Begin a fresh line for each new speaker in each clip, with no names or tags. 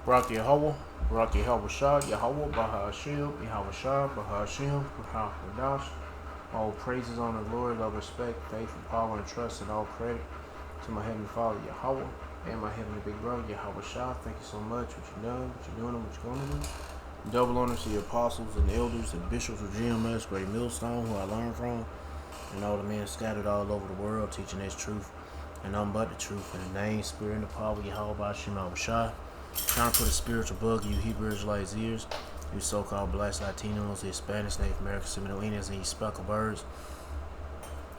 Barak Yahweh, Barak Yahweh Shah, Yahweh, Bahashim, Yahweh Shah, Bahashim, Bahadash. All praises, honor, glory, love, respect, faith, and power, and trust, and all credit to my Heavenly Father, Yahweh, and my Heavenly Big Brother, Yahweh Shah. Thank you so much for what you've done, what you're doing, and what you're going to do. Double honors to your apostles and elders and bishops of GMS, Great Millstone, who I learned from, and all the men scattered all over the world teaching this truth and nothing but the truth. In the name, spirit, and the power of Yahweh Bashim Shah. Time for the spiritual bug, you Hebrew Israelites' ears, you so-called black Latinos, the Hispanics, Native Americans, Seminoans, and you speckled birds.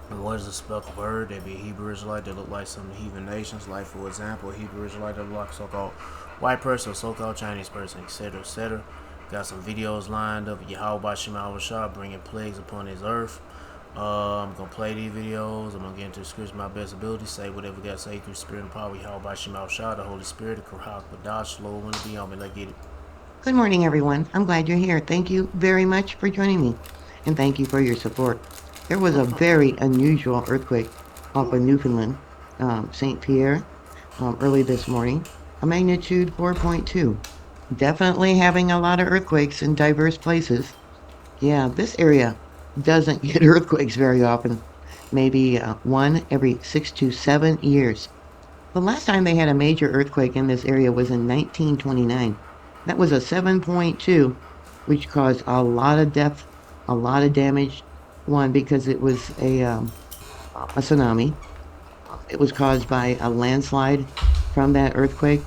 And what is a speckled bird? They be a Hebrew Israelite that look like some heathen nations, like for example, a Hebrew Israelite that look like a so-called white person, or so-called Chinese person, etc., etc. Got some videos lined up. Yahweh Bashim Shah bringing plagues upon his earth. I'm gonna play these videos. I'm gonna get into the scripture my best ability. Say whatever God say through spirit and power. Yahweh Bashim Shah, the Holy Spirit, the Kurhak, Badash, Lord, when it be on me, let's get it.
Good morning, everyone. I'm glad you're here. Thank you very much for joining me, and thank you for your support. There was a very unusual earthquake off of Newfoundland, St. Pierre, early this morning, a magnitude 4.2. Definitely having a lot of earthquakes in diverse places. Yeah, this area doesn't get earthquakes very often, maybe one every 6 to 7 years. The last time they had a major earthquake in this area was in 1929. That was a 7.2, which caused a lot of death, a lot of damage. One, because it was a tsunami. It was caused by a landslide from that earthquake.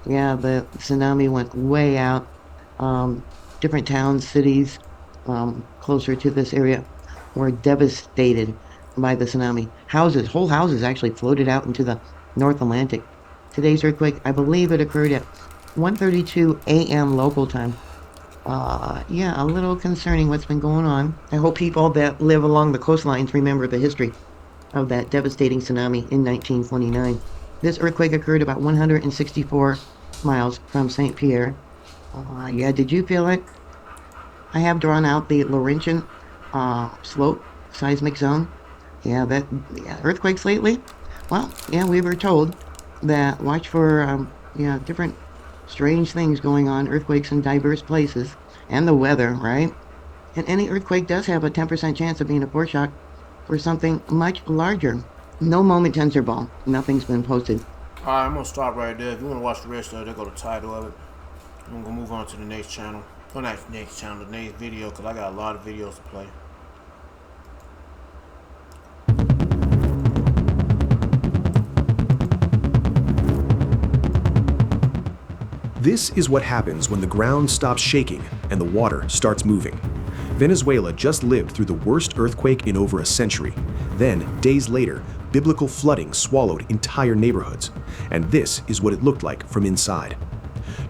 Yeah, the tsunami went way out. Different towns, cities closer to this area were devastated by the tsunami. Whole houses actually floated out into the North Atlantic. Today's earthquake, I believe it occurred at 1:32 a.m. local time. Yeah, a little concerning what's been going on. I hope people that live along the coastlines remember the history of that devastating tsunami in 1929. This earthquake occurred about 164 miles from St. Pierre. Yeah, did you feel it? I have drawn out the Laurentian slope seismic zone. Yeah, earthquakes lately? Well, yeah, we were told that watch for different strange things going on, earthquakes in diverse places, and the weather, right? And any earthquake does have a 10% chance of being a foreshock for something much larger. No moment tensor ball. Nothing's been posted.
Alright, I'm gonna stop right there. If you wanna watch the rest of it, go to the title of it. I'm gonna move on to the next channel. Well, not next channel, the next video, because I got a lot of videos to play.
This is what happens when the ground stops shaking and the water starts moving. Venezuela just lived through the worst earthquake in over a century. Then, days later, biblical flooding swallowed entire neighborhoods. And this is what it looked like from inside.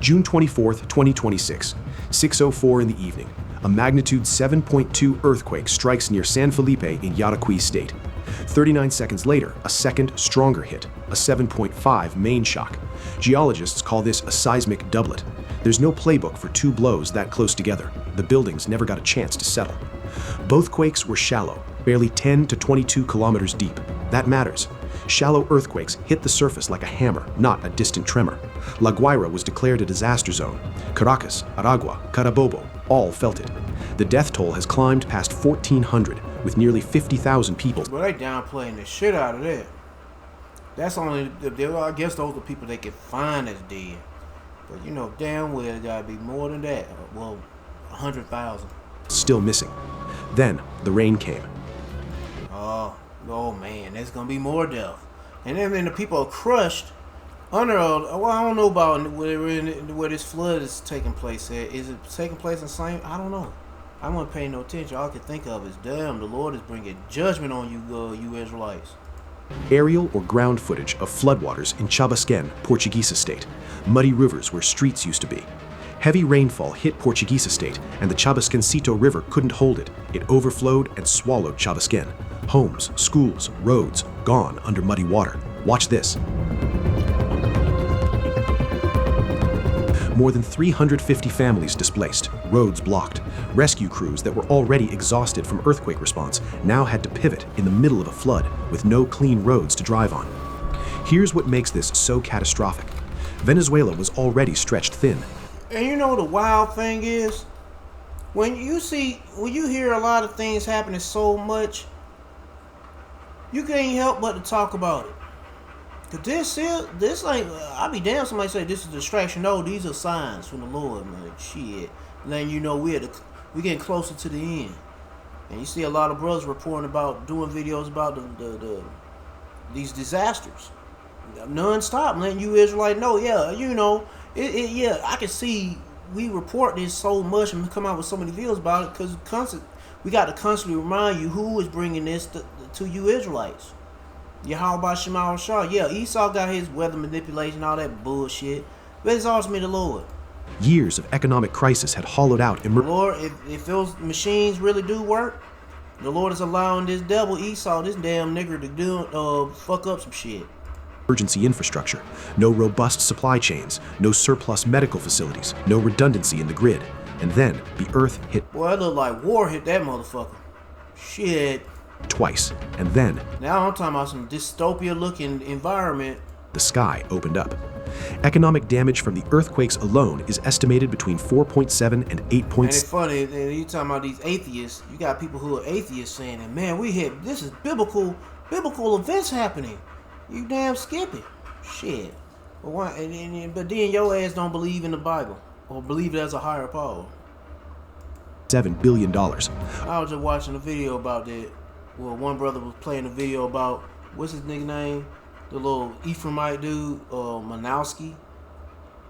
June 24th, 2026, 6:04 in the evening, a magnitude 7.2 earthquake strikes near San Felipe in Yaracuy State. 39 seconds later, a second, stronger hit, a 7.5 main shock. Geologists call this a seismic doublet. There's no playbook for two blows that close together. The buildings never got a chance to settle. Both quakes were shallow, barely 10 to 22 kilometers deep. That matters. Shallow earthquakes hit the surface like a hammer, not a distant tremor. La Guaira was declared a disaster zone. Caracas, Aragua, Carabobo all felt it. The death toll has climbed past 1,400, with nearly 50,000 people.
But they downplaying the shit out of that. That's only, I guess those are people they can find as dead. But you know damn well it gotta be more than that. Well, 100,000.
Still missing. Then the rain came.
Oh man, there's gonna be more death. And then the people are crushed under, well, I don't know about where this flood is taking place at. Is it taking place in the same? I don't know. I wasn't paying no attention. All I can think of is, damn, the Lord is bringing judgment on you Israelites.
Aerial or ground footage of floodwaters in Chabasquén, Portuguese estate. Muddy rivers where streets used to be. Heavy rainfall hit Portuguese estate, and the Chabasquencito River couldn't hold it. It overflowed and swallowed Chabasquén. Homes, schools, roads, gone under muddy water. Watch this. More than 350 families displaced, roads blocked. Rescue crews that were already exhausted from earthquake response now had to pivot in the middle of a flood with no clean roads to drive on. Here's what makes this so catastrophic. Venezuela was already stretched thin.
And you know the wild thing is, when you hear a lot of things happening so much, you can't help but to talk about it. Cause this like, I'll be damned somebody say this is a distraction. No, these are signs from the Lord, man. Shit, letting you know we're getting closer to the end. And you see a lot of brothers reporting about doing videos about these disasters, non-stop, letting you Israelite know. Yeah, you know, yeah, I can see we report this so much and come out with so many videos about it because we got to constantly remind you who is bringing this to you Israelites. Yahweh Shema Shah. Yeah, Esau got his weather manipulation, all that bullshit, but it's ultimately the Lord.
Years of economic crisis had hollowed out
Lord, if those machines really do work, the Lord is allowing this devil Esau, this damn nigger, to do fuck up some shit.
emergency infrastructure, no robust supply chains, no surplus medical facilities, no redundancy in the grid. And then the Earth hit
Boy, it looked like war hit that motherfucker. Shit.
twice, and then
Now I'm talking about some dystopia-looking environment.
the sky opened up. Economic damage from the earthquakes alone is estimated between 4.7 and 8.
And it's funny, you talking about these atheists. You got people who are atheists saying, that, man, this is biblical events happening. You damn skip it. Shit. But why? But then your ass don't believe in the Bible or believe there's a higher power.
$7 billion.
I was just watching a video about that. Well, one brother was playing a video about, what's his nigga name? The little Ephraimite dude, Manowski.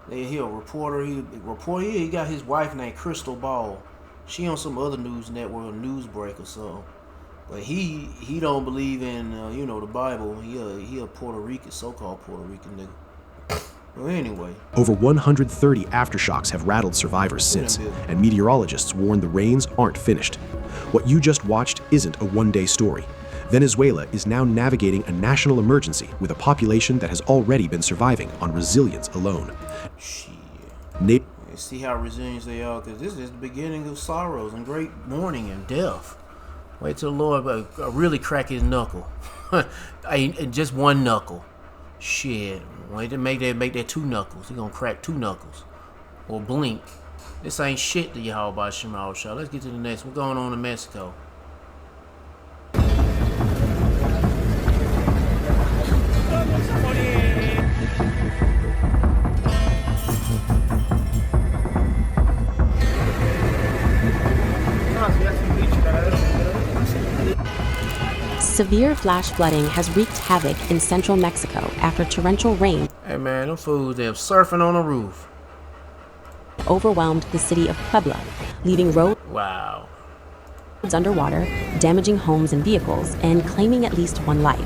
He a reporter. He got his wife named Crystal Ball. She on some other news network, Newsbreak or so. But he don't believe in the Bible. He a Puerto Rican, so-called Puerto Rican nigga. Well, anyway.
Over 130 aftershocks have rattled survivors since, and meteorologists warn the rains aren't finished. What you just watched isn't a one-day story. Venezuela is now navigating a national emergency with a population that has already been surviving on resilience alone.
Shit.
Na-
See how resilient they are, because this is the beginning of sorrows and great mourning and death. Wait till the Lord really crack his knuckle. Just one knuckle. Shit. Wait to make that two knuckles. He gonna crack two knuckles. Or blink. This ain't shit to Yahweh Shema Shah. Let's get to the next. What's going on in Mexico?
Severe flash flooding has wreaked havoc in central Mexico after torrential rain
Hey man, them fools, they're surfing on the roof.
overwhelmed the city of Puebla, leaving roads
Wow.
underwater, damaging homes and vehicles, and claiming at least one life.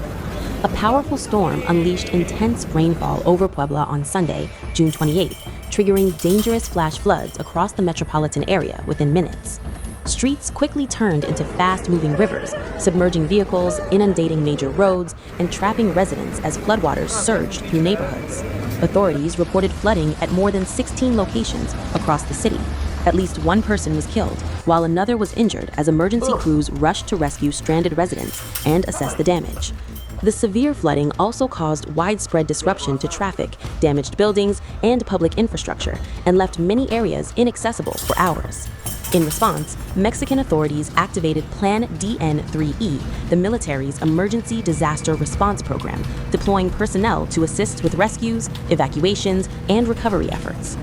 A powerful storm unleashed intense rainfall over Puebla on Sunday, June 28th, triggering dangerous flash floods across the metropolitan area within minutes. Streets quickly turned into fast-moving rivers, submerging vehicles, inundating major roads, and trapping residents as floodwaters surged through neighborhoods. Authorities reported flooding at more than 16 locations across the city. At least one person was killed, while another was injured as emergency crews rushed to rescue stranded residents and assess the damage. The severe flooding also caused widespread disruption to traffic, damaged buildings, and public infrastructure, and left many areas inaccessible for hours. In response, Mexican authorities activated Plan DN3E, the military's emergency disaster response program, deploying personnel to assist with rescues, evacuations, and recovery efforts.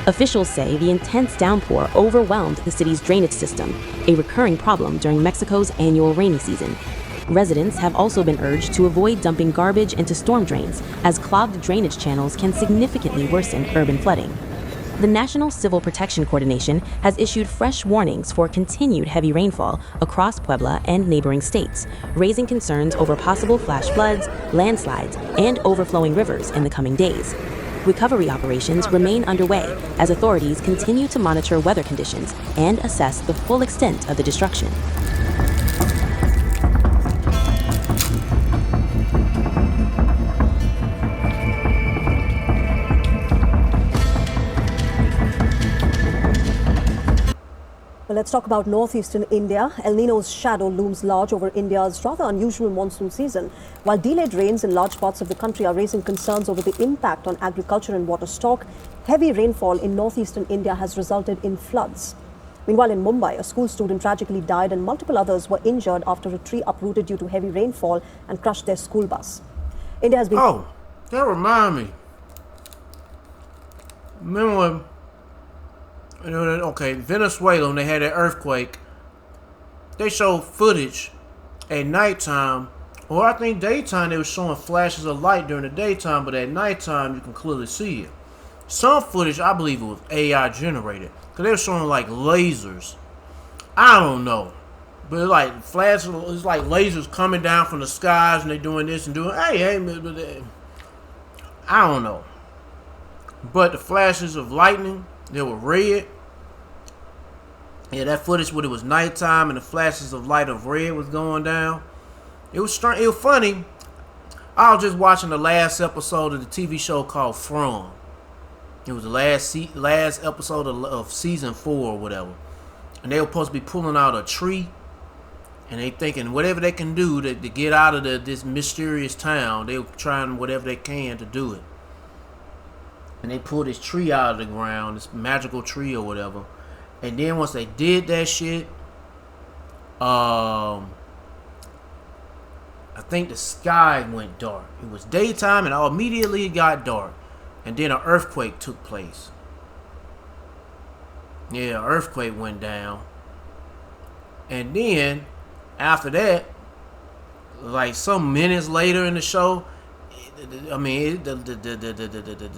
Officials say the intense downpour overwhelmed the city's drainage system, a recurring problem during Mexico's annual rainy season. Residents have also been urged to avoid dumping garbage into storm drains, as clogged drainage channels can significantly worsen urban flooding. The National Civil Protection Coordination has issued fresh warnings for continued heavy rainfall across Puebla and neighboring states, raising concerns over possible flash floods, landslides, and overflowing rivers in the coming days. Recovery operations remain underway as authorities continue to monitor weather conditions and assess the full extent of the destruction.
Well, let's talk about northeastern India. El Nino's shadow looms large over India's rather unusual monsoon season. While delayed rains in large parts of the country are raising concerns over the impact on agriculture and water stock, heavy rainfall in northeastern India has resulted in floods. Meanwhile, in Mumbai, a school student tragically died and multiple others were injured after a tree uprooted due to heavy rainfall and crushed their school bus. India has been...
Oh, that remind me. Remember when, Venezuela, when they had that earthquake, they showed footage at nighttime, or I think daytime they were showing flashes of light during the daytime, but at nighttime you can clearly see it. Some footage, I believe it was AI generated, because they were showing like lasers. I don't know. But it's like flashes, it's like lasers coming down from the skies and they doing this and doing, I don't know. But the flashes of lightning, they were red. Yeah, that footage when it was nighttime and the flashes of light of red was going down. It was strange. It was funny. I was just watching the last episode of the TV show called From. It was the last episode of season 4 or whatever. And they were supposed to be pulling out a tree. And they thinking whatever they can do to get out of this mysterious town. They were trying whatever they can to do it. And they pulled this tree out of the ground, this magical tree or whatever. And then once they did that shit, I think the sky went dark. It was daytime and immediately it got dark. And then an earthquake took place. Yeah, an earthquake went down. And then, after that, like some minutes later in the show, the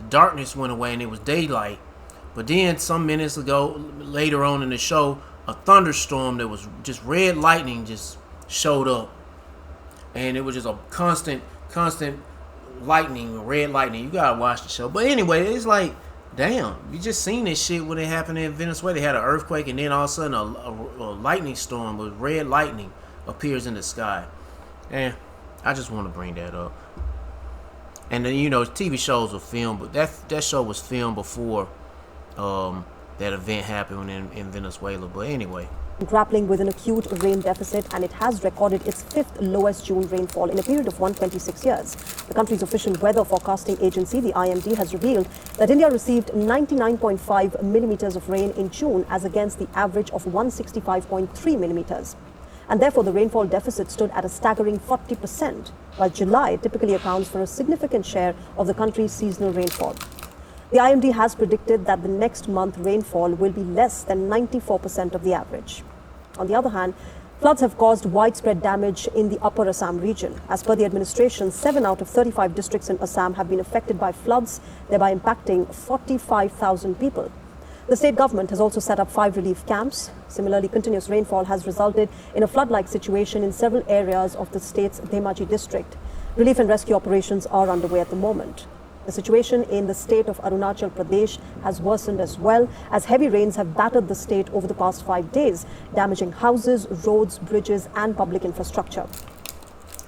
darkness went away and it was daylight. But then some minutes later on in the show, a thunderstorm that was just red lightning just showed up. And it was just a constant lightning, red lightning. You gotta watch the show. But anyway, it's like, damn, you just seen this shit when it happened in Venezuela. They had an earthquake and then all of a sudden a lightning storm with red lightning appears in the sky. And I just want to bring that up. And then, TV shows were filmed, but that show was filmed before that event happened in Venezuela. But anyway.
Grappling with an acute rain deficit, and it has recorded its 5th lowest June rainfall in a period of 126 years. The country's official weather forecasting agency, the IMD, has revealed that India received 99.5 millimeters of rain in June as against the average of 165.3 millimeters. And therefore, the rainfall deficit stood at a staggering 40%, while July typically accounts for a significant share of the country's seasonal rainfall. The IMD has predicted that the next month rainfall will be less than 94% of the average. On the other hand, floods have caused widespread damage in the upper Assam region. As per the administration, 7 out of 35 districts in Assam have been affected by floods, thereby impacting 45,000 people. The state government has also set up 5 relief camps. Similarly, continuous rainfall has resulted in a flood-like situation in several areas of the state's Dhemaji district. Relief and rescue operations are underway at the moment. The situation in the state of Arunachal Pradesh has worsened as well, as heavy rains have battered the state over the past 5 days, damaging houses, roads, bridges, and public infrastructure.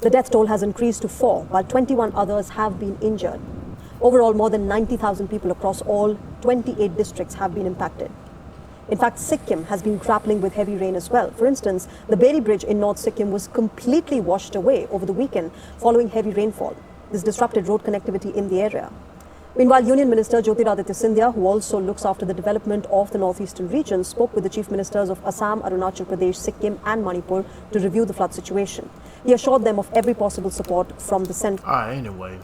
The death toll has increased to 4, while 21 others have been injured. Overall, more than 90,000 people across all 28 districts have been impacted. In fact, Sikkim has been grappling with heavy rain as well. For instance, the Beri Bridge in North Sikkim was completely washed away over the weekend following heavy rainfall. This disrupted road connectivity in the area. Meanwhile, Union Minister Jyotiraditya Scindia, who also looks after the development of the northeastern region, spoke with the chief ministers of Assam, Arunachal Pradesh, Sikkim and Manipur to review the flood situation. He assured them of every possible support from the centre.
Anyway.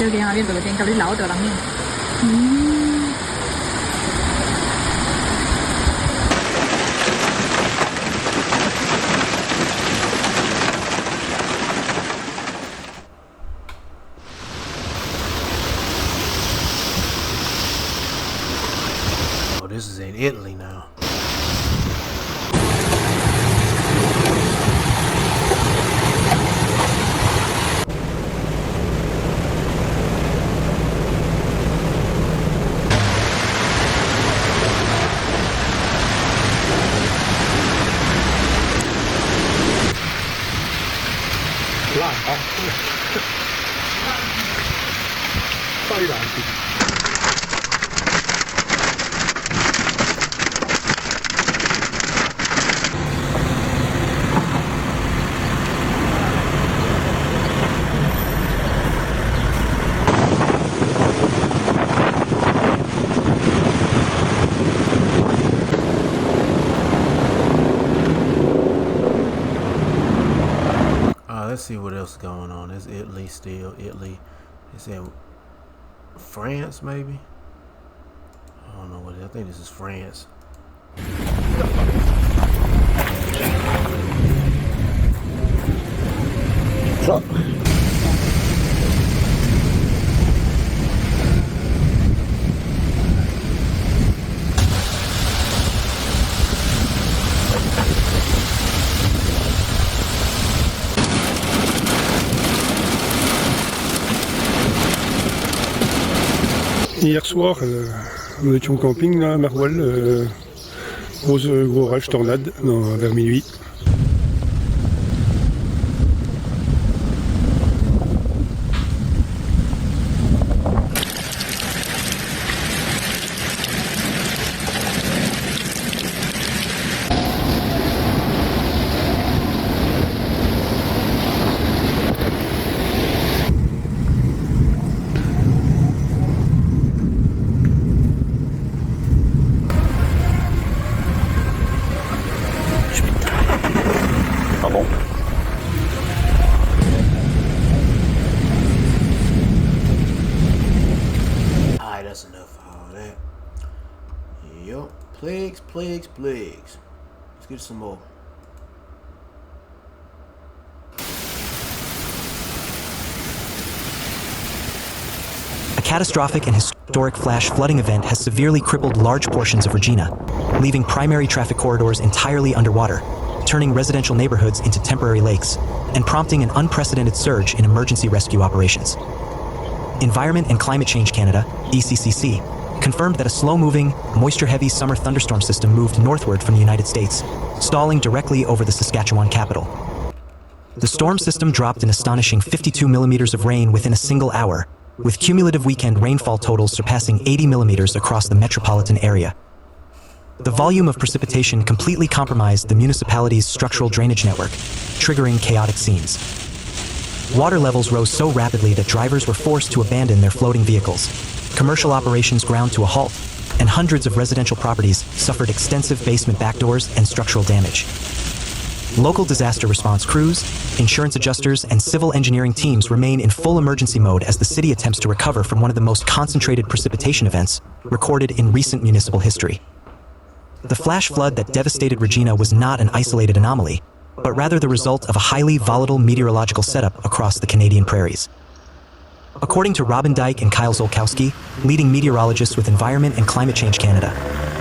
Ok, mà biết rồi, trên cao đi lão trở lắm nhỉ.
Oh, this is in Italy now. Let's see what else is going on. It's Italy still. Italy. It's in France, maybe? I don't know what it is. I think this is France.
Hier soir, nous étions au camping là, à Marwal, gros orage tornade vers minuit.
That's enough of all that. Yup. Plagues. Let's get some more.
A catastrophic and historic flash flooding event has severely crippled large portions of Regina, leaving primary traffic corridors entirely underwater, turning residential neighborhoods into temporary lakes, and prompting an unprecedented surge in emergency rescue operations. Environment and Climate Change Canada, ECCC, confirmed that a slow-moving, moisture-heavy summer thunderstorm system moved northward from the United States, stalling directly over the Saskatchewan capital. The storm system dropped an astonishing 52 millimeters of rain within a single hour, with cumulative weekend rainfall totals surpassing 80 millimeters across the metropolitan area. The volume of precipitation completely compromised the municipality's structural drainage network, triggering chaotic scenes. Water levels rose so rapidly that drivers were forced to abandon their floating vehicles. Commercial operations ground to a halt, and hundreds of residential properties suffered extensive basement backdoors and structural damage. Local disaster response crews, insurance adjusters, and civil engineering teams remain in full emergency mode as the city attempts to recover from one of the most concentrated precipitation events recorded in recent municipal history. The flash flood that devastated Regina was not an isolated anomaly, but rather the result of a highly volatile meteorological setup across the Canadian prairies. According to Robin Dyke and Kyle Zolkowski, leading meteorologists with Environment and Climate Change Canada,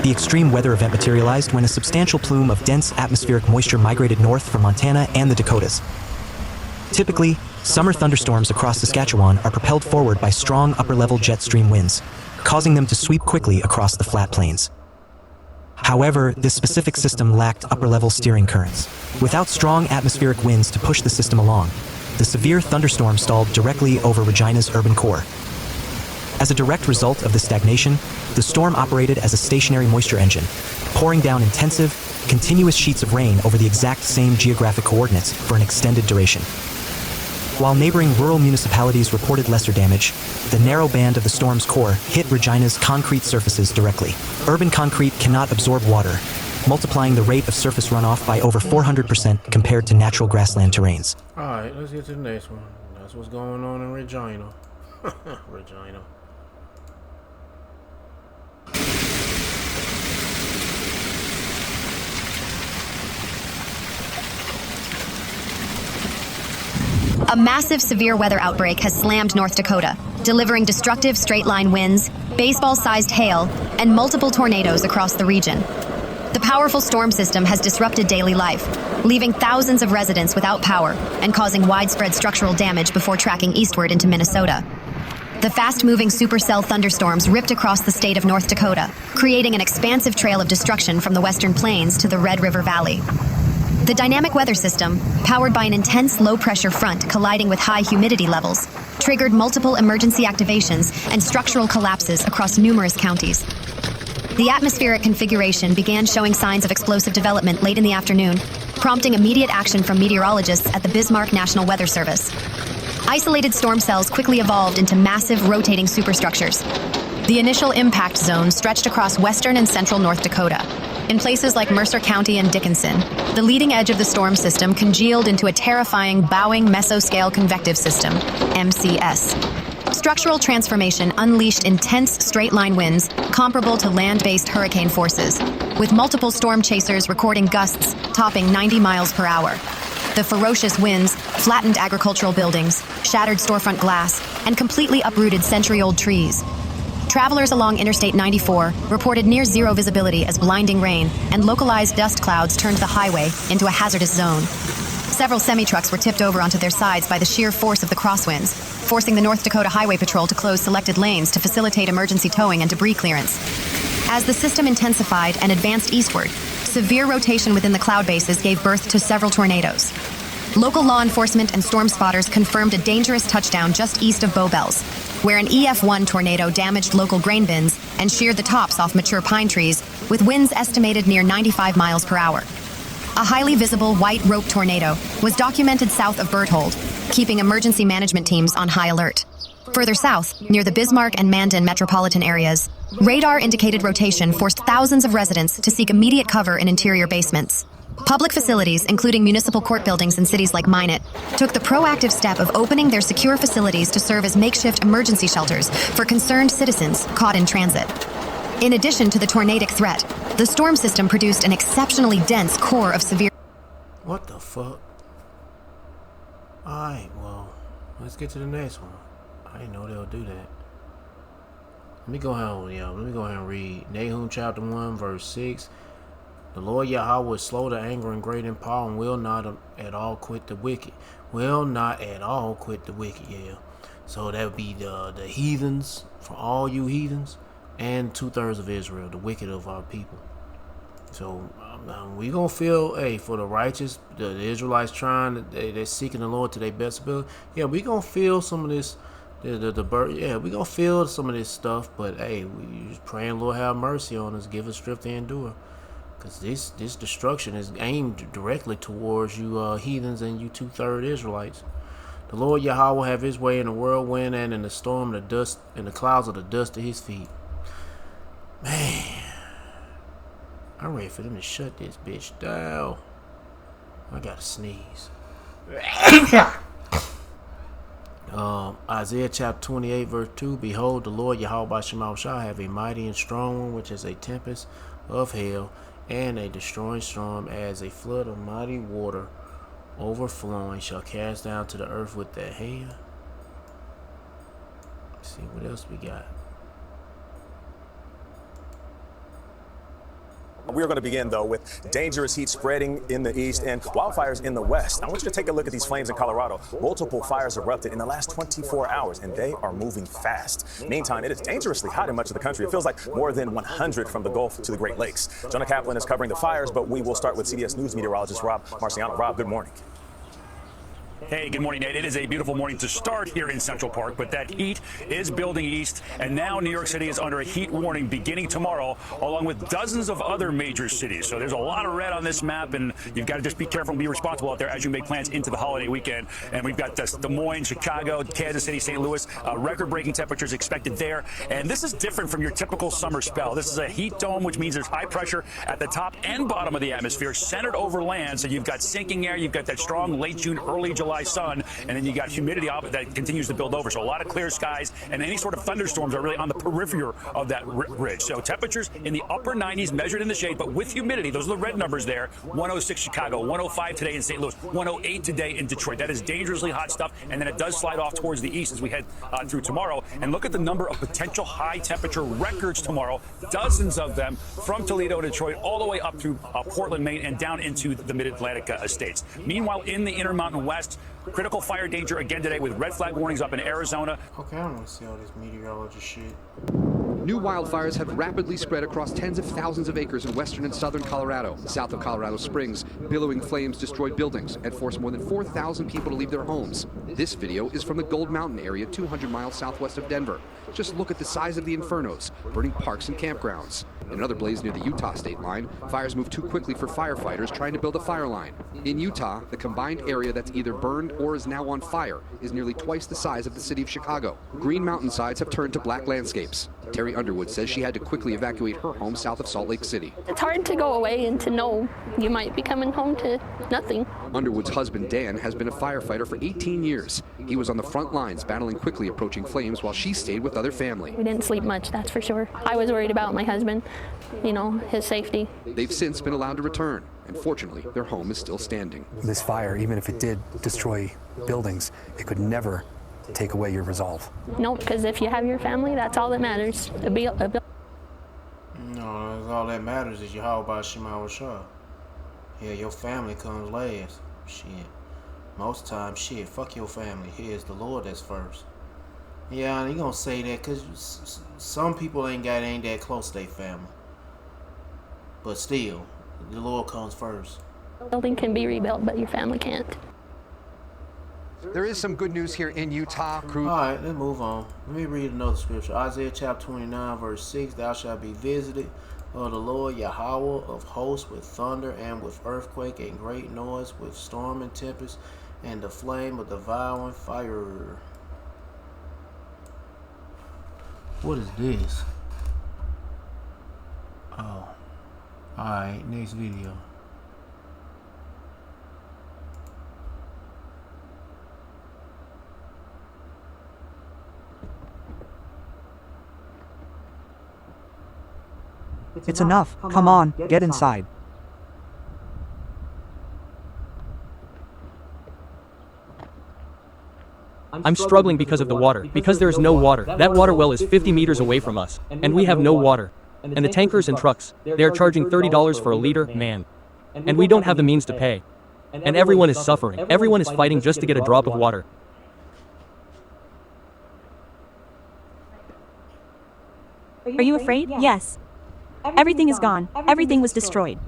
the extreme weather event materialized when a substantial plume of dense atmospheric moisture migrated north from Montana and the Dakotas. Typically, summer thunderstorms across Saskatchewan are propelled forward by strong upper-level jet stream winds, causing them to sweep quickly across the flat plains. However, this specific system lacked upper-level steering currents. Without strong atmospheric winds to push the system along, the severe thunderstorm stalled directly over Regina's urban core. As a direct result of the stagnation, the storm operated as a stationary moisture engine, pouring down intensive, continuous sheets of rain over the exact same geographic coordinates for an extended duration. While neighboring rural municipalities reported lesser damage, the narrow band of the storm's core hit Regina's concrete surfaces directly. Urban concrete cannot absorb water, multiplying the rate of surface runoff by over 400% compared to natural grassland terrains.
Alright, let's get to the next one. That's what's going on in Regina. Regina.
A massive severe weather outbreak has slammed North Dakota, delivering destructive straight-line winds, baseball-sized hail, and multiple tornadoes across the region. The powerful storm system has disrupted daily life, leaving thousands of residents without power and causing widespread structural damage before tracking eastward into Minnesota. The fast-moving supercell thunderstorms ripped across the state of North Dakota, creating an expansive trail of destruction from the western plains to the Red River Valley. The dynamic weather system, powered by an intense low-pressure front colliding with high humidity levels, triggered multiple emergency activations and structural collapses across numerous counties. The atmospheric configuration began showing signs of explosive development late in the afternoon, prompting immediate action from meteorologists at the Bismarck National Weather Service. Isolated storm cells quickly evolved into massive rotating superstructures. The initial impact zone stretched across western and central North Dakota. In places like Mercer County and Dickinson, the leading edge of the storm system congealed into a terrifying bowing mesoscale convective system, MCS. Structural transformation unleashed intense straight-line winds comparable to land-based hurricane forces, with multiple storm chasers recording gusts topping 90 miles per hour. The ferocious winds flattened agricultural buildings, shattered storefront glass, and completely uprooted century-old trees. Travelers along Interstate 94 reported near-zero visibility as blinding rain and localized dust clouds turned the highway into a hazardous zone. Several semi-trucks were tipped over onto their sides by the sheer force of the crosswinds, forcing the North Dakota Highway Patrol to close selected lanes to facilitate emergency towing and debris clearance. As the system intensified and advanced eastward, severe rotation within the cloud bases gave birth to several tornadoes. Local law enforcement and storm spotters confirmed a dangerous touchdown just east of Bowbells, where an EF1 tornado damaged local grain bins and sheared the tops off mature pine trees, with winds estimated near 95 miles per hour. A highly visible white rope tornado was documented south of Berthold, keeping emergency management teams on high alert. Further south, near the Bismarck and Mandan metropolitan areas, radar-indicated rotation forced thousands of residents to seek immediate cover in interior basements. Public facilities, including municipal court buildings in cities like Minot, took the proactive step of opening their secure facilities to serve as makeshift emergency shelters for concerned citizens caught in transit. In addition to the tornadic threat, the storm system produced an exceptionally dense core of severe...
What the fuck? Alright, well, let's get to the next one. I didn't know they'll do that. Let me go ahead and read Nahum chapter 1, verse 6. The Lord Yahweh is slow to anger and great in power and will not at all quit the wicked. Will not at all quit the wicked, yeah. So that would be the heathens, for all you heathens, and 2/3 of Israel, the wicked of our people. So we gonna feel, hey, for the righteous, the Israelites they're seeking the Lord to their best ability. Yeah, we gonna feel some of this, yeah, we gonna feel some of this stuff. But hey, we just praying, Lord, have mercy on us, give us strength to endure. Because this destruction is aimed directly towards you heathens and you 2/3 Israelites. The Lord Yahweh will have his way in the whirlwind and in the storm, the dust, and the clouds of the dust of his feet. Man, I'm ready for them to shut this bitch down. I gotta sneeze. Isaiah chapter 28 verse 2. Behold, the Lord Yahweh Shema shall have a mighty and strong one, which is a tempest of hell, and a destroying storm, as a flood of mighty water overflowing shall cast down to the earth with their hand. Let's see what else we got.
We are going to begin, though, with dangerous heat spreading in the east and wildfires in the west. I want you to take a look at these flames in Colorado. Multiple fires erupted in the last 24 hours, and they are moving fast. Meantime, it is dangerously hot in much of the country. It feels like more than 100 from the Gulf to the Great Lakes. Jonah Kaplan is covering the fires, but we will start with CBS News meteorologist Rob Marciano. Rob, good morning.
Hey, good morning, Nate. It is a beautiful morning to start here in Central Park, but that heat is building east, and now New York City is under a heat warning beginning tomorrow, along with dozens of other major cities. So there's a lot of red on this map, and you've got to just be careful and be responsible out there as you make plans into the holiday weekend. And we've got Des Moines, Chicago, Kansas City, St. Louis, record-breaking temperatures expected there. And this is different from your typical summer spell. This is a heat dome, which means there's high pressure at the top and bottom of the atmosphere, centered over land. So you've got sinking air, you've got that strong late June, early July July sun, and then you got humidity that continues to build over. So a lot of clear skies, and any sort of thunderstorms are really on the periphery of that ridge. So temperatures in the upper 90s measured in the shade, but with humidity. Those are the red numbers there. 106 Chicago, 105 today in St. Louis, 108 today in Detroit. That is dangerously hot stuff, and then it does slide off towards the east as we head through tomorrow. And look at the number of potential high temperature records tomorrow. Dozens of them from Toledo, Detroit, all the way up through Portland, Maine, and down into the mid-Atlantic states. Meanwhile, in the Intermountain West, critical fire danger again today with red flag warnings up in Arizona.
Okay, I don't want to see all this meteorology shit.
New wildfires have rapidly spread across tens of thousands of acres in western and southern Colorado. South of Colorado Springs, billowing flames destroyed buildings and forced more than 4,000 people to leave their homes. This video is from the Gold Mountain area, 200 miles southwest of Denver. Just look at the size of the infernos, burning parks and campgrounds. In another blaze near the Utah state line, fires moved too quickly for firefighters trying to build a fire line. In Utah, the combined area that's either burned or is now on fire is nearly twice the size of the city of Chicago. Green mountainsides have turned to black landscapes. Terry Underwood says she had to quickly evacuate her home south of Salt Lake City.
It's hard to go away and to know you might be coming home to nothing.
Underwood's husband, Dan, has been a firefighter for 18 years. He was on the front lines battling quickly approaching flames while she stayed with other family.
We didn't sleep much, that's for sure. I was worried about my husband, you know, his safety.
They've since been allowed to return, and fortunately, their home is still standing.
This fire, even if it did destroy buildings, it could never take away your resolve.
No, because if you have your family, that's all that matters.
No, all that matters is Yahweh Shema Shah. Yeah, your family comes last. Shit. Most times, shit, fuck your family. Here's the Lord that's first. Yeah, you gonna say that because some people ain't that close to their family. But still, the Lord comes first.
Building can be rebuilt, but your family can't.
There is some good news here in Utah.
Alright, let's move on. Let me read another scripture. Isaiah chapter 29, verse 6. Thou shalt be visited of the Lord Yahweh of hosts with thunder and with earthquake and great noise, with storm and tempest, and the flame of devouring fire. What is this? Oh. Alright, next video.
It's enough. Come on, get inside.
I'm struggling because of the water, because there is no water. That water well is 50 meters away from us, and we have no water. And the tankers and trucks, they are charging $30 for a liter, man. And we don't have the means to pay. And everyone is suffering. Everyone is fighting just to get a drop of water.
Are you afraid? Yes. Everything is gone. Everything was destroyed.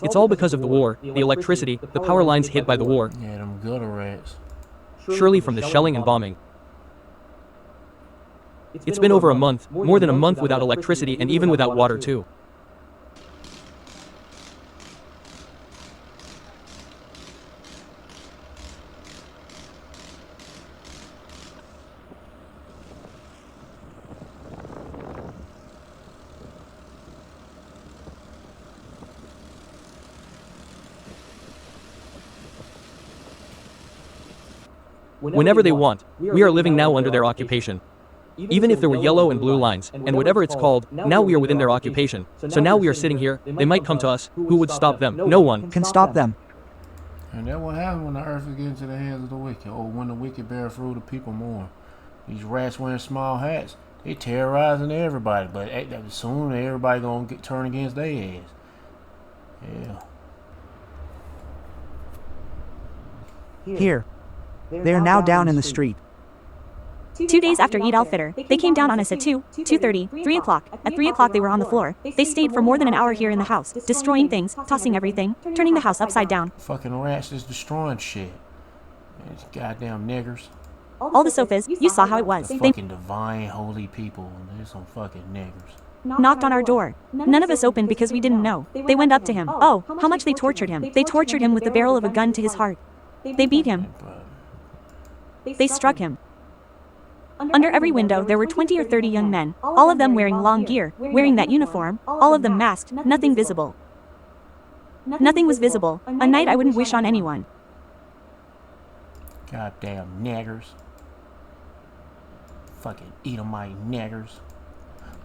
It's all because of the war, the electricity, the power lines hit by the war.
Yeah, them gutter rats.
Surely from the shelling and bombing. It's been over a month, more than a month without electricity and even without water too. Whenever they want, we are living now under their occupation. Even if there were yellow and blue lines, and whatever it's called, now we are within their occupation. So now we are sitting here, they might come to us, who would stop them? No one
can stop them.
And that what happens when the earth is getting to the hands of the wicked, or when the wicked bear fruit, the people mourn. These rats wearing small hats, they terrorizing everybody, but soon everybody gonna turn against their ass. Yeah.
Here. They are now down in the street.
2 days after Eid al-Fitr, they came down on us at 2, 2:30, 3 o'clock. At 3 o'clock they were on the floor. They stayed for more than an hour here in the house, destroying things, tossing everything, turning the house upside down.
Fucking rats is destroying shit. These goddamn niggers.
All the sofas, you saw how it was.
The fucking divine holy people. They're some fucking niggers.
Knocked on our door. None of us opened because we didn't know. They went up to him. Oh, how much they tortured him. They tortured him with the barrel of a gun to his heart. They beat him. They struck him. Under every window there were 20 or 30 young men, all of them wearing long gear, wearing that uniform, all of them masked, nothing visible. Nothing was visible. A night I wouldn't wish on anyone.
Goddamn niggers. Fucking Edomite niggers.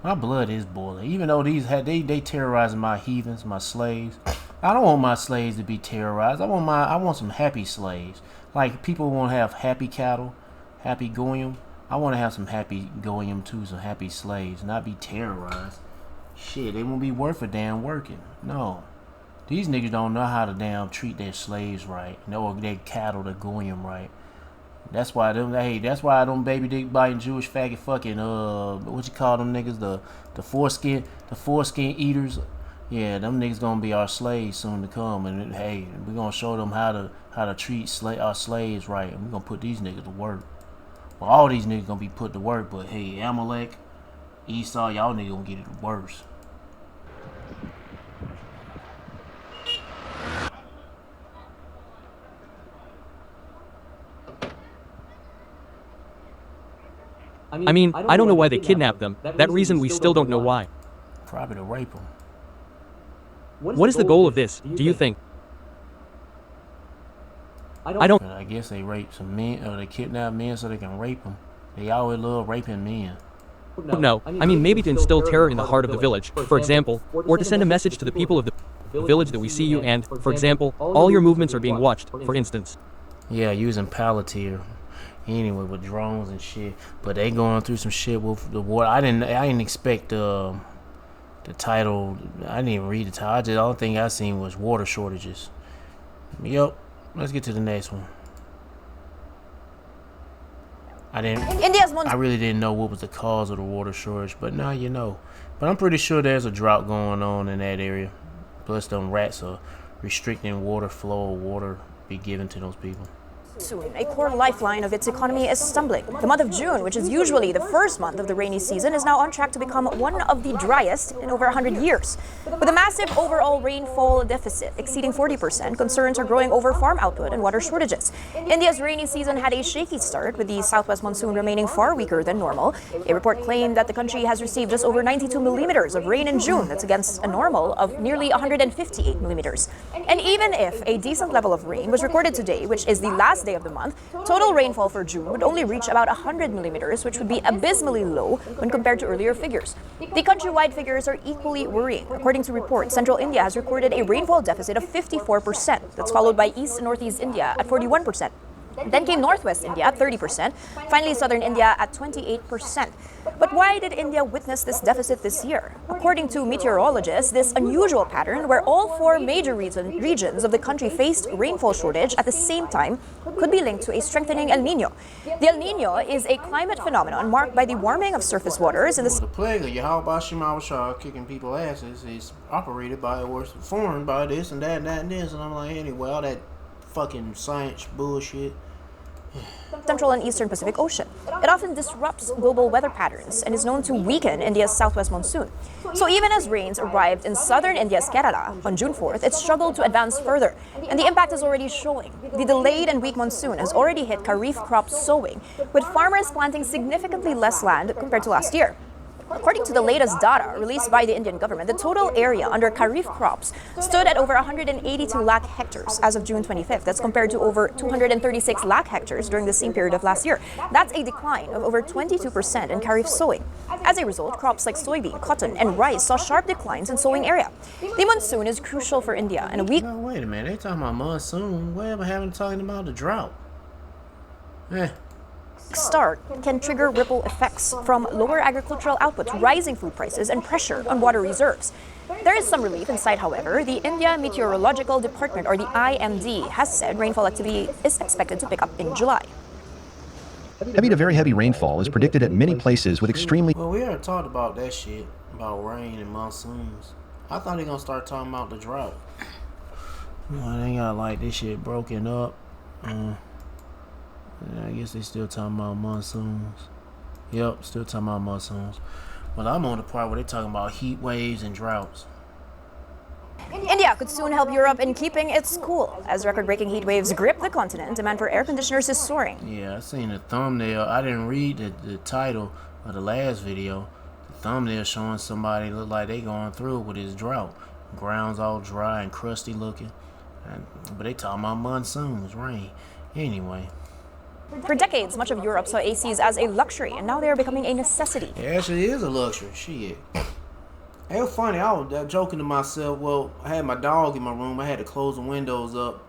My blood is boiling. Even though they terrorizing my heathens, my slaves. I don't want my slaves to be terrorized. I want some happy slaves. Like people want to have happy cattle, happy goyim. I want to have some happy goyim too, some happy slaves, not be terrorized. Shit, they won't be worth a damn working. No. These niggas don't know how to damn treat their slaves right. No, their cattle, the goyim right. That's why them baby dick biting Jewish faggot fucking what you call them niggas, the foreskin eaters. Yeah, them niggas gonna be our slaves soon to come, and hey, we gonna show them how to treat our slaves right, and we gonna put these niggas to work. Well, all these niggas gonna be put to work, but hey, Amalek, Esau, y'all niggas gonna get it worse.
I mean, I don't know why they kidnapped them. That reason we still don't know why.
Probably to rape them.
What is the goal of this, do you think? I don't.
I guess they rape some men, or they kidnap men so they can rape them. They always love raping men.
No, I mean maybe to instill terror in the heart of the village, for example, or to send a message to the people of the village that we see you and, for example, all your movements are being watched, for instance.
Yeah, using Palantir. Anyway, with drones and shit, but they going through some shit with the water. I didn't expect the title. I didn't even read the title. The only thing I seen was water shortages. Yep. Let's get to the next one. I really didn't know what was the cause of the water shortage, but now you know. But I'm pretty sure there's a drought going on in that area. Plus, them rats are restricting water flow, or water be given to those people.
Soon, a core lifeline of its economy is stumbling. The month of June, which is usually the first month of the rainy season, is now on track to become one of the driest in over 100 years. With a massive overall rainfall deficit exceeding 40%, concerns are growing over farm output and water shortages. India's rainy season had a shaky start, with the southwest monsoon remaining far weaker than normal. A report claimed that the country has received just over 92 millimeters of rain in June. That's against a normal of nearly 158 millimeters. And even if a decent level of rain was recorded today, which is the last day of the month, total rainfall for June would only reach about 100 millimeters, which would be abysmally low when compared to earlier figures. The countrywide figures are equally worrying. According to reports, central India has recorded a rainfall deficit of 54%. That's followed by East and Northeast India at 41%. Then came Northwest India at 30%, finally Southern India at 28%. But why did India witness this deficit this year? According to meteorologists, this unusual pattern, where all four major regions of the country faced rainfall shortage at the same time, could be linked to a strengthening El Nino. The El Nino is a climate phenomenon marked by the warming of surface waters in the...
The plague of Yahweh Shema Shah kicking people's asses is operated by, or formed by this and that and that and this, and I'm like, anyway, all that fucking science bullshit.
Central and Eastern Pacific Ocean. It often disrupts global weather patterns and is known to weaken India's southwest monsoon. So even as rains arrived in southern India's Kerala on June 4th, it struggled to advance further, and the impact is already showing. The delayed and weak monsoon has already hit Kharif crop sowing, with farmers planting significantly less land compared to last year. According to the latest data released by the Indian government, the total area under Kharif crops stood at over 182 lakh hectares as of June 25th. That's compared to over 236 lakh hectares during the same period of last year. That's a decline of over 22% in Kharif sowing. As a result, crops like soybean, cotton, and rice saw sharp declines in sowing area. The monsoon is crucial for India, and a weak...
No, wait a minute. They talking about monsoon. Whatever happened to talking about the drought?
Start can trigger ripple effects from lower agricultural output to rising food prices and pressure on water reserves. There is some relief in sight, however. The India Meteorological Department, or the IMD, has said rainfall activity is expected to pick up in July.
Heavy to very heavy rainfall is predicted at many places with extremely...
Well, we already talked about that shit, about rain and monsoons. I thought they gonna start talking about the drought. Well, they got like this shit broken up. I guess they still talking about monsoons. Yep, still talking about monsoons. Well, I'm on the part where they're talking about heat waves and droughts.
India could soon help Europe in keeping its cool. As record-breaking heat waves grip the continent, demand for air conditioners is soaring.
Yeah, I seen the thumbnail. I didn't read the title of the last video. The thumbnail showing somebody look like they going through with this drought. Ground's all dry and crusty looking. But they talking about monsoons, rain. Anyway.
For decades, much of Europe saw ACs as a luxury, and now they are becoming a necessity.
It actually is a luxury. Shit. It was funny. I was joking to myself. Well, I had my dog in my room. I had to close the windows up.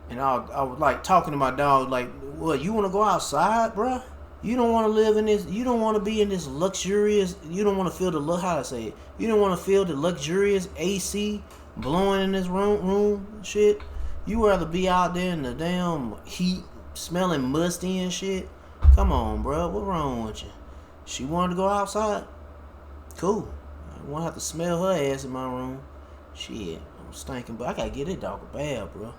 And I was like talking to my dog, like, what, you want to go outside, bruh? You don't want to live in this, you don't want to be in this luxurious, you don't want to feel the, how to say it, you don't want to feel the luxurious AC blowing in this room shit. You rather be out there in the damn heat, smelling musty and shit. Come on, bruh, what wrong with you? She wanted to go outside? Cool. I won't have to smell her ass in my room. Shit, I'm stinking, but I gotta get that dog a bath, bruh.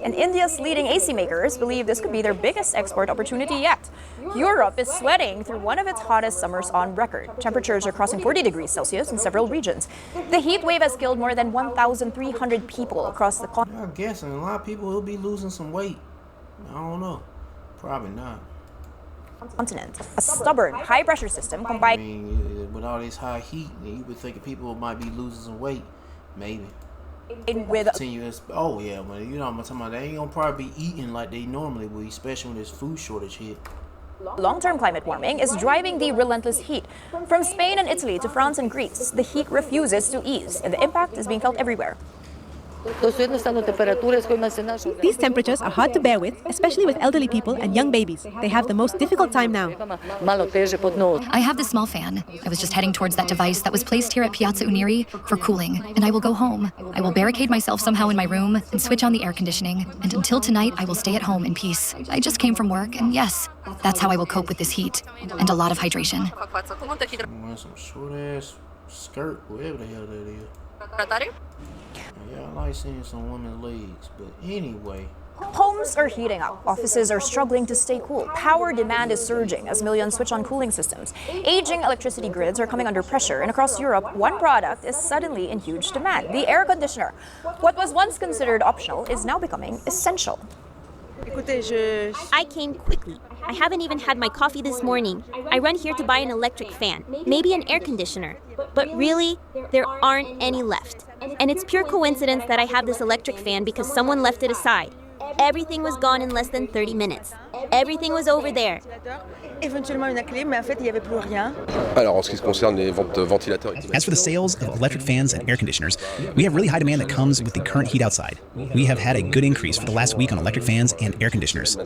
And India's leading AC makers believe this could be their biggest export opportunity yet. Europe is sweating through one of its hottest summers on record. Temperatures are crossing 40 degrees Celsius in several regions. The heat wave has killed more than 1,300 people across the continent.
I'm guessing a lot of people will be losing some weight. I don't know. Probably not.
A stubborn, high-pressure system combined.
I mean, with all this high heat, you would think people might be losing some weight. Maybe.
With
oh yeah, but you know what I'm talking about. They ain't gonna probably be eating like they normally would, especially when there's food shortage hit.
Long-term climate warming is driving the relentless heat. From Spain and Italy to France and Greece, the heat refuses to ease, and the impact is being felt everywhere.
These temperatures are hard to bear with, especially with elderly people and young babies. They have the most difficult time now.
I have this small fan. I was just heading towards that device that was placed here at Piazza Uniri for cooling, and I will go home. I will barricade myself somehow in my room and switch on the air conditioning, and until tonight I will stay at home in peace. I just came from work, and yes, that's how I will cope with this heat, and a lot of hydration.
Wearing some short-ass skirt, whatever the hell that is. Yeah, I like seeing some women's legs, but anyway.
Homes are heating up. Offices are struggling to stay cool. Power demand is surging as millions switch on cooling systems. Aging electricity grids are coming under pressure, and across Europe, one product is suddenly in huge demand: the air conditioner. What was once considered optional is now becoming essential.
I came quickly. I haven't even had my coffee this morning. I run here to buy an electric fan, maybe an air conditioner. But really, there aren't any left. And it's pure coincidence that I have this electric fan because someone left it aside. Everything was gone in less than 30 minutes. Everything was over there.
As for the sales of electric fans and air conditioners, we have really high demand that comes with the current heat outside. We have had a good increase for the last week on electric fans and air conditioners.